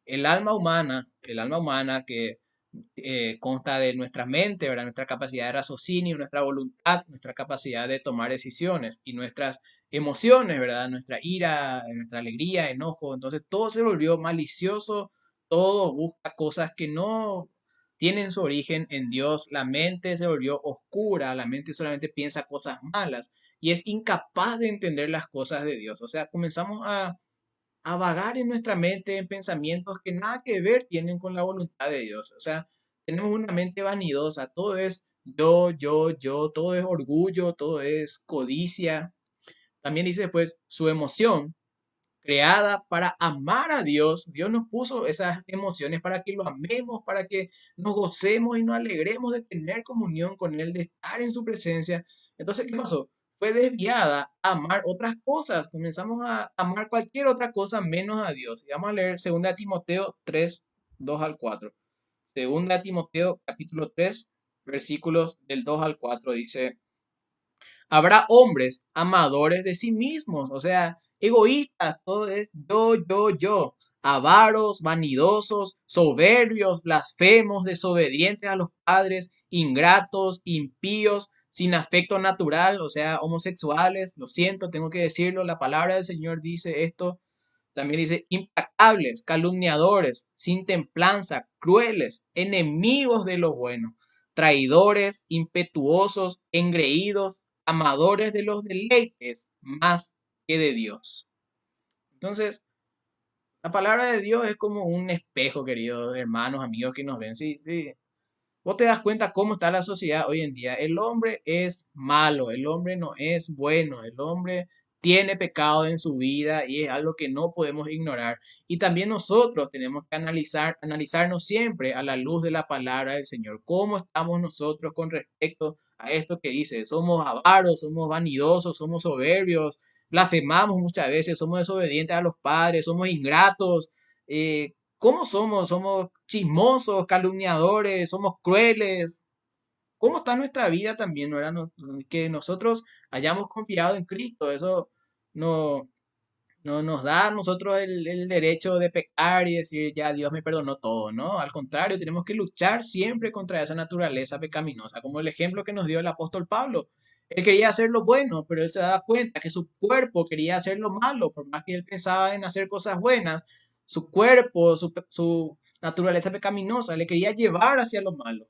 el alma humana que consta de nuestra mente, ¿verdad? Nuestra capacidad de raciocinio, nuestra voluntad, nuestra capacidad de tomar decisiones y nuestras emociones, ¿verdad? Nuestra ira, nuestra alegría, enojo. Entonces todo se volvió malicioso, todo busca cosas que no tienen su origen en Dios. La mente se volvió oscura, la mente solamente piensa cosas malas y es incapaz de entender las cosas de Dios. O sea, comenzamos a vagar en nuestra mente en pensamientos que nada que ver tienen con la voluntad de Dios. O sea, tenemos una mente vanidosa, todo es yo, todo es orgullo, todo es codicia. También dice después su emoción creada para amar a Dios. Dios nos puso esas emociones para que lo amemos, para que nos gocemos y nos alegremos de tener comunión con Él, de estar en su presencia. Entonces, ¿qué pasó? Fue desviada a amar otras cosas. Comenzamos a amar cualquier otra cosa menos a Dios. Y vamos a leer 2 Timoteo 3, 2 al 4. 2 Timoteo capítulo 3, versículos del 2 al 4 dice, habrá hombres amadores de sí mismos, o sea, egoístas, todo es yo, avaros, vanidosos, soberbios, blasfemos, desobedientes a los padres, ingratos, impíos, sin afecto natural, o sea, homosexuales, lo siento, tengo que decirlo, la palabra del Señor dice esto, también dice implacables, calumniadores, sin templanza, crueles, enemigos de lo bueno, traidores, impetuosos, engreídos, amadores de los deleites más que de Dios. Entonces, la palabra de Dios es como un espejo, queridos hermanos, amigos que nos ven. Sí, sí. Vos te das cuenta cómo está la sociedad hoy en día. El hombre es malo, el hombre no es bueno, el hombre tiene pecado en su vida y es algo que no podemos ignorar. Y también nosotros tenemos que analizarnos siempre a la luz de la palabra del Señor. ¿Cómo estamos nosotros con respecto a esto que dice? Somos avaros, somos vanidosos, somos soberbios, blasfemamos muchas veces, somos desobedientes a los padres, somos ingratos. ¿Cómo somos? Somos chismosos, calumniadores, somos crueles. ¿Cómo está nuestra vida también, no era que nosotros hayamos confiado en Cristo? Eso no, no nos da a nosotros el derecho de pecar y decir, ya Dios me perdonó todo, ¿no? Al contrario, tenemos que luchar siempre contra esa naturaleza pecaminosa, como el ejemplo que nos dio el apóstol Pablo. Él quería hacer lo bueno, pero él se daba cuenta que su cuerpo quería hacer lo malo, por más que él pensaba en hacer cosas buenas, su cuerpo, su naturaleza pecaminosa le quería llevar hacia lo malo.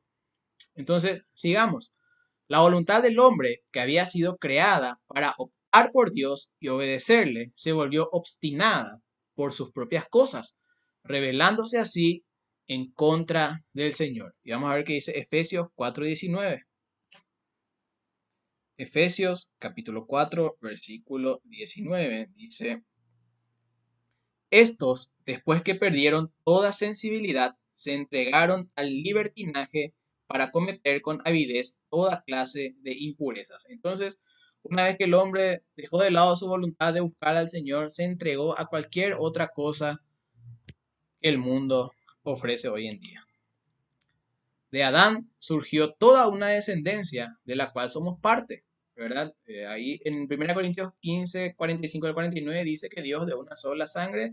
Entonces, sigamos. La voluntad del hombre, que había sido creada para optar por Dios y obedecerle, se volvió obstinada por sus propias cosas, rebelándose así en contra del Señor. Y vamos a ver qué dice Efesios 4:19. Efesios capítulo 4, versículo 19. Dice, estos, después que perdieron toda sensibilidad, se entregaron al libertinaje para cometer con avidez toda clase de impurezas. Entonces, una vez que el hombre dejó de lado su voluntad de buscar al Señor, se entregó a cualquier otra cosa que el mundo ofrece hoy en día. De Adán surgió toda una descendencia de la cual somos parte, ¿verdad? Ahí en 1 Corintios 15, 45 al 49 dice que Dios de una sola sangre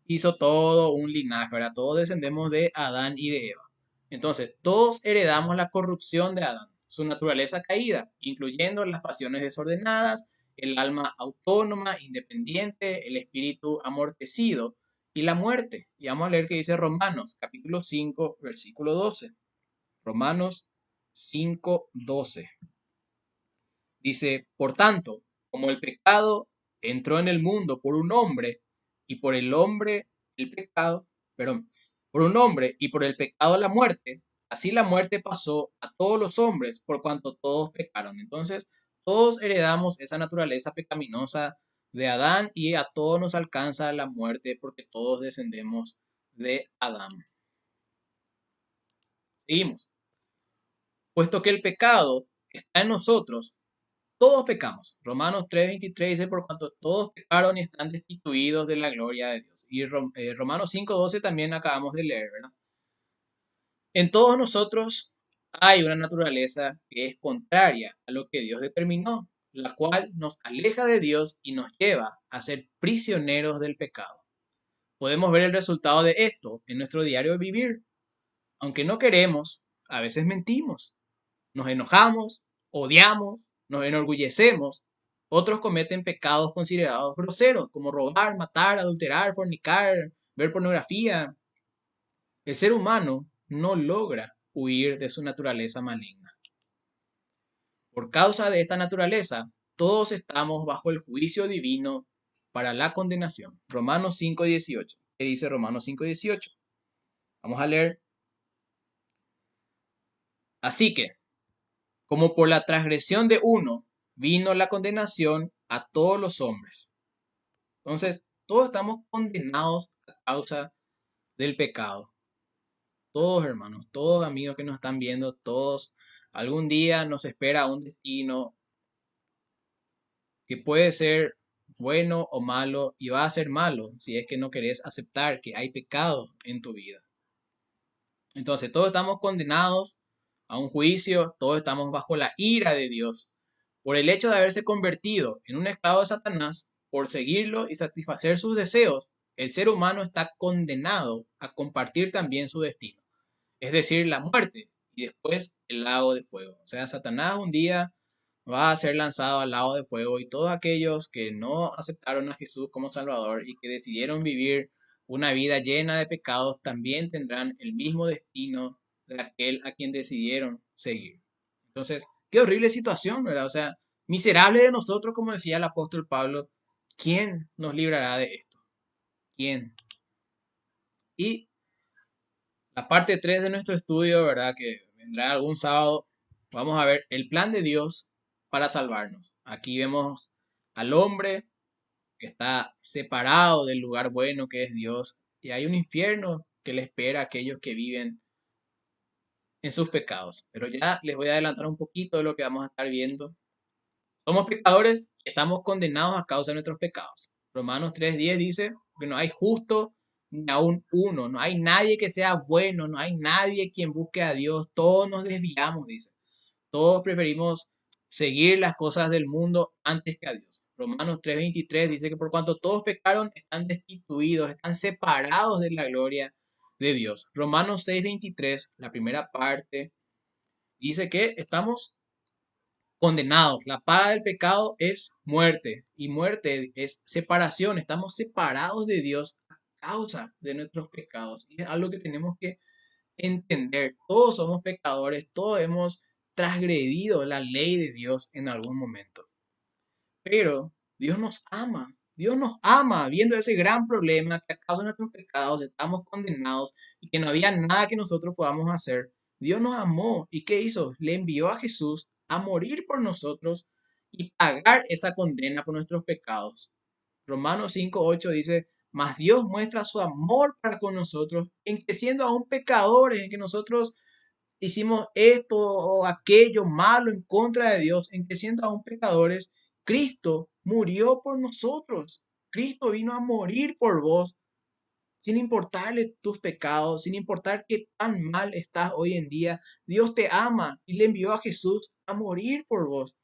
hizo todo un linaje, ¿verdad? Todos descendemos de Adán y de Eva. Entonces, todos heredamos la corrupción de Adán, su naturaleza caída, incluyendo las pasiones desordenadas, el alma autónoma, independiente, el espíritu amortecido y la muerte. Y vamos a leer qué dice Romanos, capítulo 5, versículo 12. Romanos 5, 12. Dice, por tanto, como el pecado entró en el mundo por un hombre, y por el hombre el pecado, perdón, por un hombre y por el pecado la muerte, así la muerte pasó a todos los hombres por cuanto todos pecaron. Entonces, todos heredamos esa naturaleza pecaminosa de Adán y a todos nos alcanza la muerte porque todos descendemos de Adán. Seguimos. Puesto que el pecado está en nosotros, todos pecamos. Romanos 3:23 dice, por cuanto todos pecaron y están destituidos de la gloria de Dios. Y Romanos 5:12 también acabamos de leer, ¿verdad? En todos nosotros hay una naturaleza que es contraria a lo que Dios determinó, la cual nos aleja de Dios y nos lleva a ser prisioneros del pecado. Podemos ver el resultado de esto en nuestro diario vivir. Aunque no queremos, a veces mentimos, nos enojamos, odiamos, nos enorgullecemos. Otros cometen pecados considerados groseros, como robar, matar, adulterar, fornicar, ver pornografía. El ser humano no logra huir de su naturaleza maligna. Por causa de esta naturaleza, todos estamos bajo el juicio divino para la condenación. Romanos 5:18. ¿Qué dice Romanos 5:18? Vamos a leer. Así que, como por la transgresión de uno vino la condenación a todos los hombres. Entonces, todos estamos condenados a causa del pecado. Todos, hermanos, todos amigos que nos están viendo, todos, algún día nos espera un destino que puede ser bueno o malo y va a ser malo si es que no querés aceptar que hay pecado en tu vida. Entonces, todos estamos condenados a un juicio, todos estamos bajo la ira de Dios. Por el hecho de haberse convertido en un esclavo de Satanás, por seguirlo y satisfacer sus deseos, el ser humano está condenado a compartir también su destino, es decir, la muerte y después el lago de fuego. O sea, Satanás un día va a ser lanzado al lago de fuego y todos aquellos que no aceptaron a Jesús como Salvador y que decidieron vivir una vida llena de pecados también tendrán el mismo destino de aquel a quien decidieron seguir. Entonces, qué horrible situación, ¿verdad? O sea, miserable de nosotros, como decía el apóstol Pablo, ¿quién nos librará de esto? ¿Quién? Y la parte 3 de nuestro estudio, ¿verdad? Que vendrá algún sábado, vamos a ver el plan de Dios para salvarnos. Aquí vemos al hombre que está separado del lugar bueno que es Dios y hay un infierno que le espera a aquellos que viven en sus pecados. Pero ya les voy a adelantar un poquito de lo que vamos a estar viendo. Somos pecadores y estamos condenados a causa de nuestros pecados. Romanos 3:10 dice que no hay justo ni aún uno, no hay nadie que sea bueno, no hay nadie quien busque a Dios, todos nos desviamos, dice. Todos preferimos seguir las cosas del mundo antes que a Dios. Romanos 3:23 dice que por cuanto todos pecaron, están destituidos, están separados de la gloria de Dios. Romanos 6:23, la primera parte, dice que estamos condenados. La paga del pecado es muerte y muerte es separación. Estamos separados de Dios a causa de nuestros pecados. Y es algo que tenemos que entender. Todos somos pecadores, todos hemos transgredido la ley de Dios en algún momento. Pero Dios nos ama. Dios nos ama viendo ese gran problema que a causa de nuestros pecados estamos condenados y que no había nada que nosotros podamos hacer. Dios nos amó y ¿qué hizo? Le envió a Jesús a morir por nosotros y pagar esa condena por nuestros pecados. Romanos 5:8 dice, mas Dios muestra su amor para con nosotros en que siendo aún pecadores, en que nosotros hicimos esto o aquello malo en contra de Dios, en que siendo aún pecadores, Cristo murió por nosotros. Cristo vino a morir por vos, sin importarle tus pecados, sin importar qué tan mal estás hoy en día. Dios te ama y le envió a Jesús a morir por vos.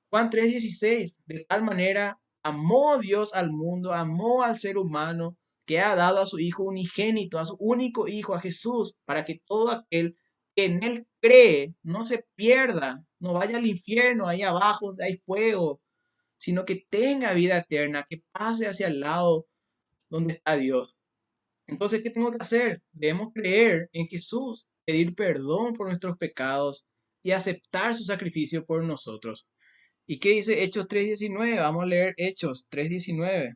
Juan 3:16, de tal manera amó Dios al mundo, amó al ser humano, que ha dado a su Hijo unigénito, a su único Hijo, a Jesús, para que todo aquel que en Él cree no se pierda, no vaya al infierno, ahí abajo hay fuego, sino que tenga vida eterna, que pase hacia el lado donde está Dios. Entonces, ¿qué tengo que hacer? Debemos creer en Jesús, pedir perdón por nuestros pecados y aceptar su sacrificio por nosotros. ¿Y qué dice Hechos 3:19? Vamos a leer Hechos 3:19.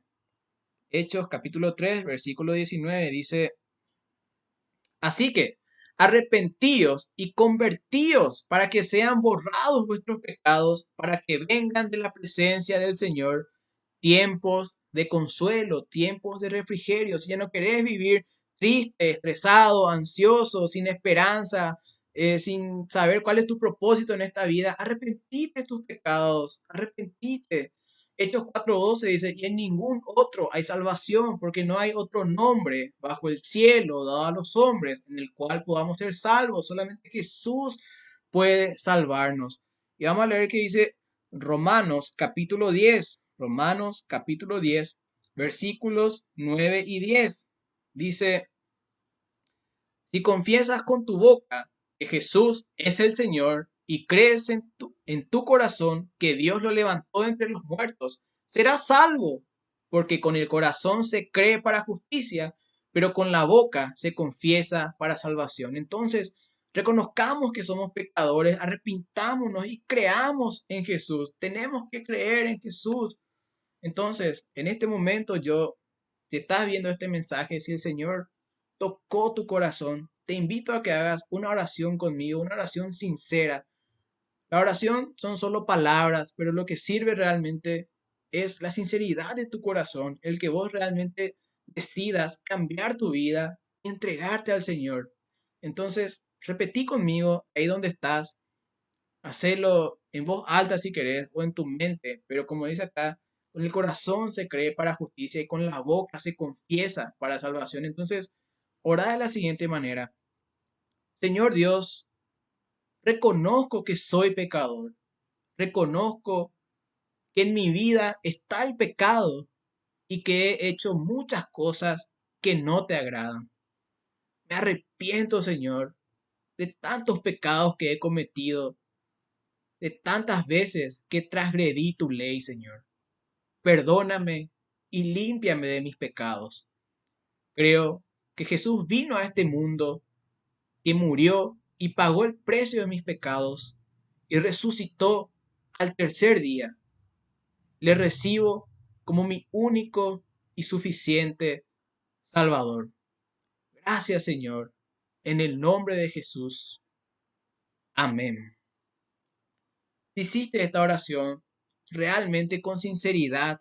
Hechos capítulo 3, versículo 19 dice, así que arrepentíos y convertíos para que sean borrados vuestros pecados, para que vengan de la presencia del Señor tiempos de consuelo, tiempos de refrigerio. Si ya no querés vivir triste, estresado, ansioso, sin esperanza, sin saber cuál es tu propósito en esta vida, arrepentite de tus pecados, arrepentite. Hechos 4:12 dice, y en ningún otro hay salvación, porque no hay otro nombre bajo el cielo dado a los hombres en el cual podamos ser salvos. Solamente Jesús puede salvarnos. Y vamos a leer que dice Romanos capítulo 10, versículos 9 y 10. Dice, si confiesas con tu boca que Jesús es el Señor y crees en tu corazón que Dios lo levantó entre los muertos, serás salvo, porque con el corazón se cree para justicia, pero con la boca se confiesa para salvación. Entonces, reconozcamos que somos pecadores, arrepintámonos y creamos en Jesús. Tenemos que creer en Jesús. Entonces, en este momento yo, si estás viendo este mensaje, si el Señor tocó tu corazón, te invito a que hagas una oración conmigo, una oración sincera. La oración son solo palabras, pero lo que sirve realmente es la sinceridad de tu corazón, el que vos realmente decidas cambiar tu vida y entregarte al Señor. Entonces, repetí conmigo ahí donde estás, hacelo en voz alta si querés o en tu mente, pero como dice acá, con el corazón se cree para justicia y con la boca se confiesa para salvación. Entonces, ora de la siguiente manera. Señor Dios, reconozco que soy pecador, reconozco que en mi vida está el pecado y que he hecho muchas cosas que no te agradan. Me arrepiento, Señor, de tantos pecados que he cometido, de tantas veces que transgredí tu ley, Señor. Perdóname y límpiame de mis pecados. Creo que Jesús vino a este mundo, que murió y pagó el precio de mis pecados y resucitó al tercer día. Le recibo como mi único y suficiente Salvador. Gracias, Señor, en el nombre de Jesús. Amén. Si hiciste esta oración realmente con sinceridad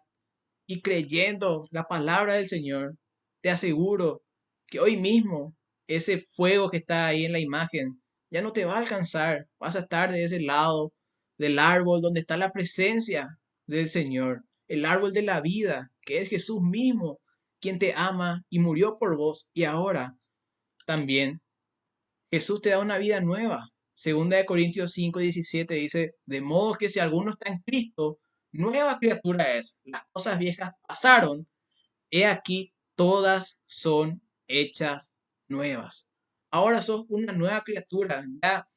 y creyendo la palabra del Señor, te aseguro que hoy mismo ese fuego que está ahí en la imagen ya no te va a alcanzar. Vas a estar de ese lado del árbol donde está la presencia del Señor, el árbol de la vida, que es Jesús mismo, quien te ama y murió por vos. Y ahora también Jesús te da una vida nueva. Segunda de Corintios 5:17 dice, de modo que si alguno está en Cristo, nueva criatura es. Las cosas viejas pasaron, he aquí, todas son hechas nuevas. Ahora sos una nueva criatura. Ya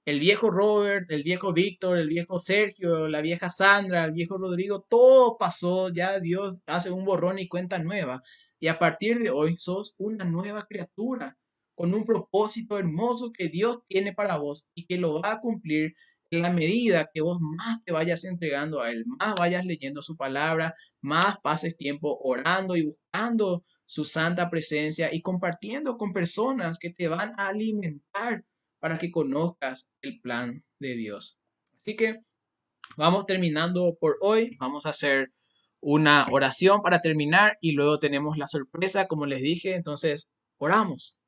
el viejo Robert, el viejo Víctor, el viejo Sergio, la vieja Sandra, el viejo Rodrigo, todo pasó. Ya Dios hace un borrón y cuenta nueva. Y a partir de hoy sos una nueva criatura con un propósito hermoso que Dios tiene para vos y que lo va a cumplir en la medida que vos más te vayas entregando a Él, más vayas leyendo su palabra, más pases tiempo orando y buscando su santa presencia y compartiendo con personas que te van a alimentar para que conozcas el plan de Dios. Así que vamos terminando por hoy. Vamos a hacer una oración para terminar y luego tenemos la sorpresa, como les dije. Entonces, oramos.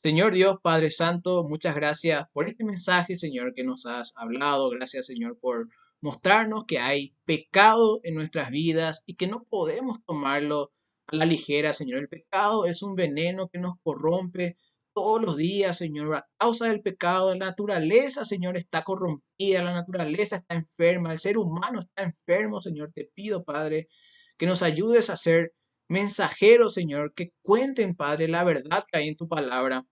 Señor Dios, Padre Santo, muchas gracias por este mensaje, Señor, que nos has hablado. Gracias, Señor, por mostrarnos que hay pecado en nuestras vidas y que no podemos tomarlo a la ligera, Señor. El pecado es un veneno que nos corrompe todos los días, Señor. A causa del pecado, la naturaleza, Señor, está corrompida, la naturaleza está enferma, el ser humano está enfermo, Señor. Te pido, Padre, que nos ayudes a ser mensajeros, Señor, que cuenten, Padre, la verdad que hay en tu palabra,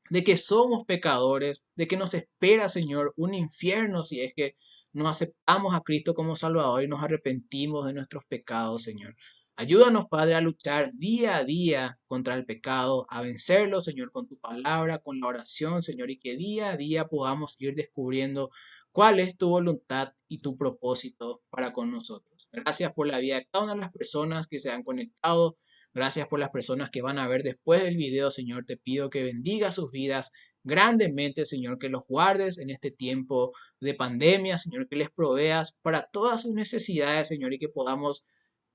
de que somos pecadores, de que nos espera, Señor, un infierno si es que no aceptamos a Cristo como Salvador y nos arrepentimos de nuestros pecados, Señor. Ayúdanos, Padre, a luchar día a día contra el pecado, a vencerlo, Señor, con tu palabra, con la oración, Señor, y que día a día podamos ir descubriendo cuál es tu voluntad y tu propósito para con nosotros. Gracias por la vida de cada una de las personas que se han conectado. Gracias por las personas que van a ver después del video, Señor. Te pido que bendiga sus vidas grandemente, Señor, que los guardes en este tiempo de pandemia, Señor, que les proveas para todas sus necesidades, Señor, y que podamos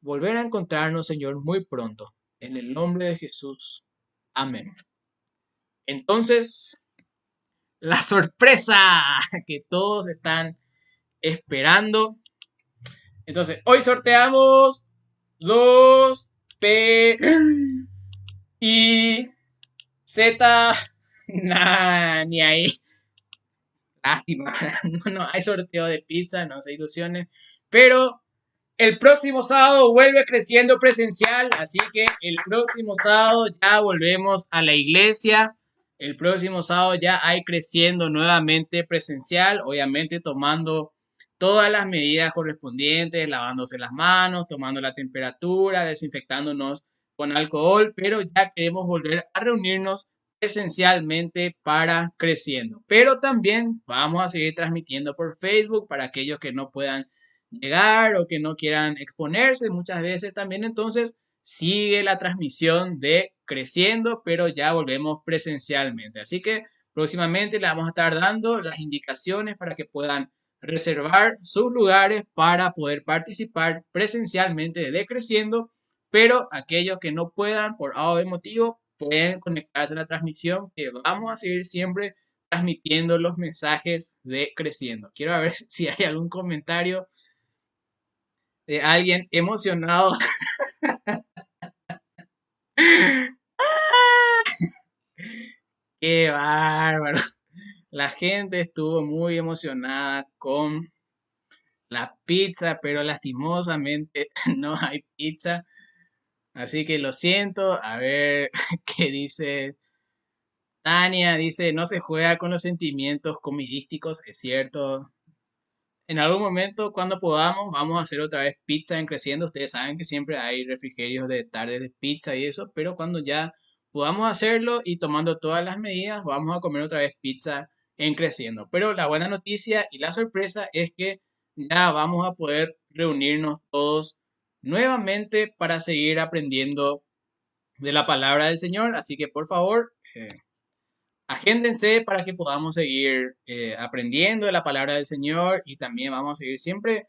volver a encontrarnos, Señor, muy pronto. En el nombre de Jesús. Amén. Entonces, la sorpresa que todos están esperando. Entonces, hoy sorteamos los P y Z. Nah, ni ahí. Lástima. No hay sorteo de pizza, no se ilusionen. Pero el próximo sábado vuelve creciendo presencial, así que el próximo sábado ya volvemos a la iglesia. El próximo sábado ya hay creciendo nuevamente presencial, obviamente tomando todas las medidas correspondientes, lavándose las manos, tomando la temperatura, desinfectándonos con alcohol, pero ya queremos volver a reunirnos esencialmente para creciendo. Pero también vamos a seguir transmitiendo por Facebook para aquellos que no puedan llegar o que no quieran exponerse muchas veces también. Entonces sigue la transmisión de Creciendo, pero ya volvemos presencialmente. Así que próximamente le vamos a estar dando las indicaciones para que puedan reservar sus lugares para poder participar presencialmente de Creciendo, pero aquellos que no puedan por A o B motivo pueden conectarse a la transmisión, que vamos a seguir siempre transmitiendo los mensajes de Creciendo. Quiero ver si hay algún comentario de alguien emocionado. ¡Qué bárbaro! la gente estuvo muy emocionada con la pizza, pero lastimosamente no hay pizza. Así que lo siento. A ver qué dice Tania. Dice, no se juega con los sentimientos comidísticos. Es cierto. En algún momento, cuando podamos, vamos a hacer otra vez pizza en Creciendo. Ustedes saben que siempre hay refrigerios de tardes de pizza y eso, pero cuando ya podamos hacerlo y tomando todas las medidas, vamos a comer otra vez pizza en Creciendo. Pero la buena noticia y la sorpresa es que ya vamos a poder reunirnos todos nuevamente para seguir aprendiendo de la palabra del Señor. Así que por favor, agéndense para que podamos seguir aprendiendo de la palabra del Señor y también vamos a seguir siempre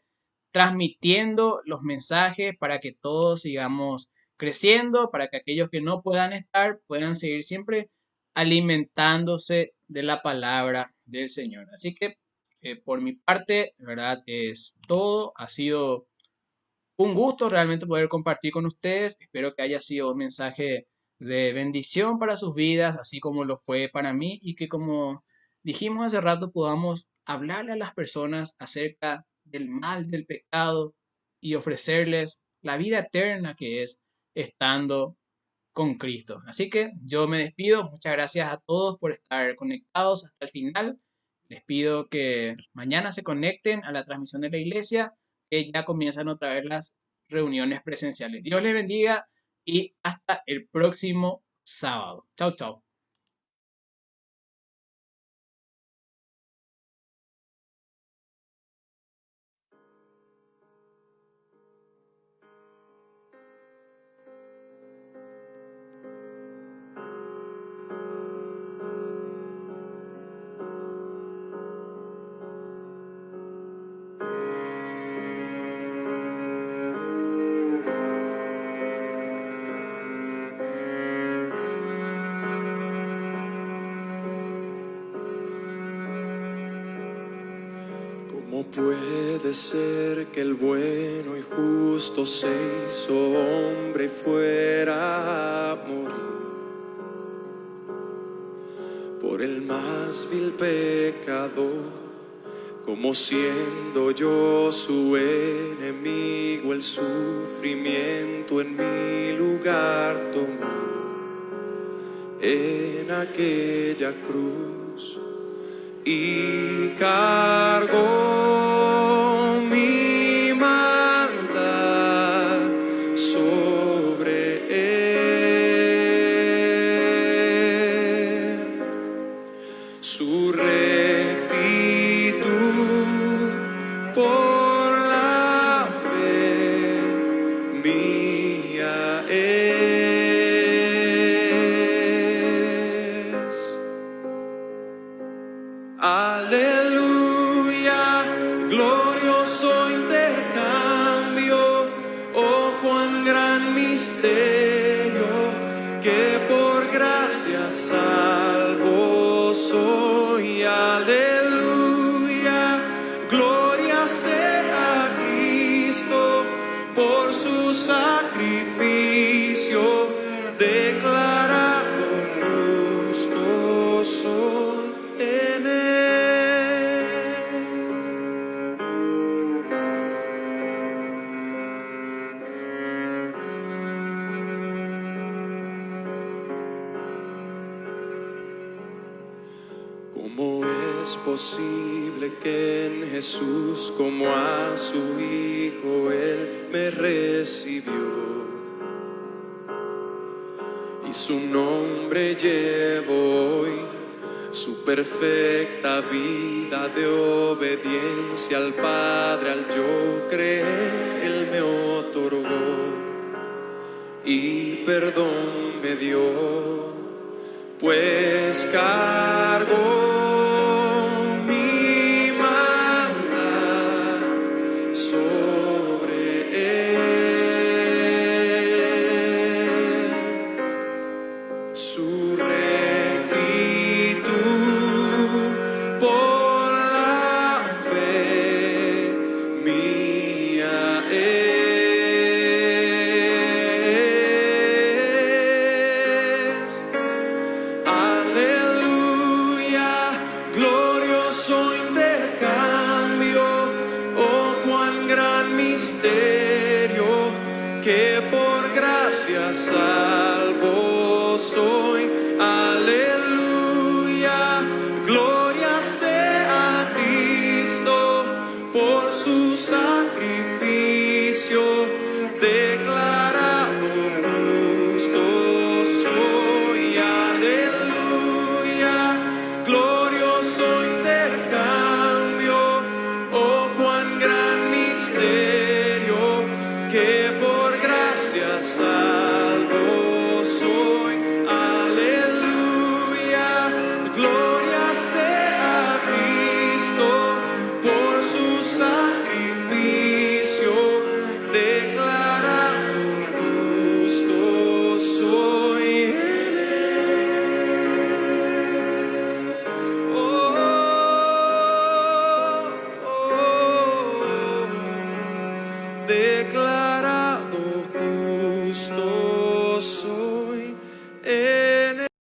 transmitiendo los mensajes para que todos sigamos creciendo, para que aquellos que no puedan estar puedan seguir siempre alimentándose de la palabra del Señor. Así que por mi parte, de verdad es todo. Ha sido un gusto realmente poder compartir con ustedes. Espero que haya sido un mensaje de bendición para sus vidas, así como lo fue para mí, y que como dijimos hace rato, podamos hablarle a las personas acerca del mal, del pecado, y ofrecerles la vida eterna que es estando con Cristo. Así que yo me despido. Muchas gracias a todos por estar conectados hasta el final. Les pido que mañana se conecten a la transmisión de la iglesia, que ya comienzan otra vez las reuniones presenciales. Dios les bendiga y hasta el próximo sábado. Chao, chao. ¿Cómo puede ser que el bueno y justo se hizo hombre y fuera a morir por el más vil pecador? Como siendo yo su enemigo, el sufrimiento en mi lugar tomó en aquella cruz y cargó mi maldad sobre él. Su rectitud por la fe mía es. Aleluya, glorioso intercambio, oh cuán gran misterio, que por gracia salvo soy. Aleluya, gloria sea a Cristo por su sacrificio, declarado justo soy en él. ¿Cómo es posible que en Jesús, como a su Hijo, Él me recibió? Y su nombre llevo hoy, su perfecta vida de obediencia al Padre, al yo creer, Él me otorgó y perdón me dio, pues cargó mi maldad sobre él. Su rectitud por la fe mía es. Aleluya, misterio que por gracia salvo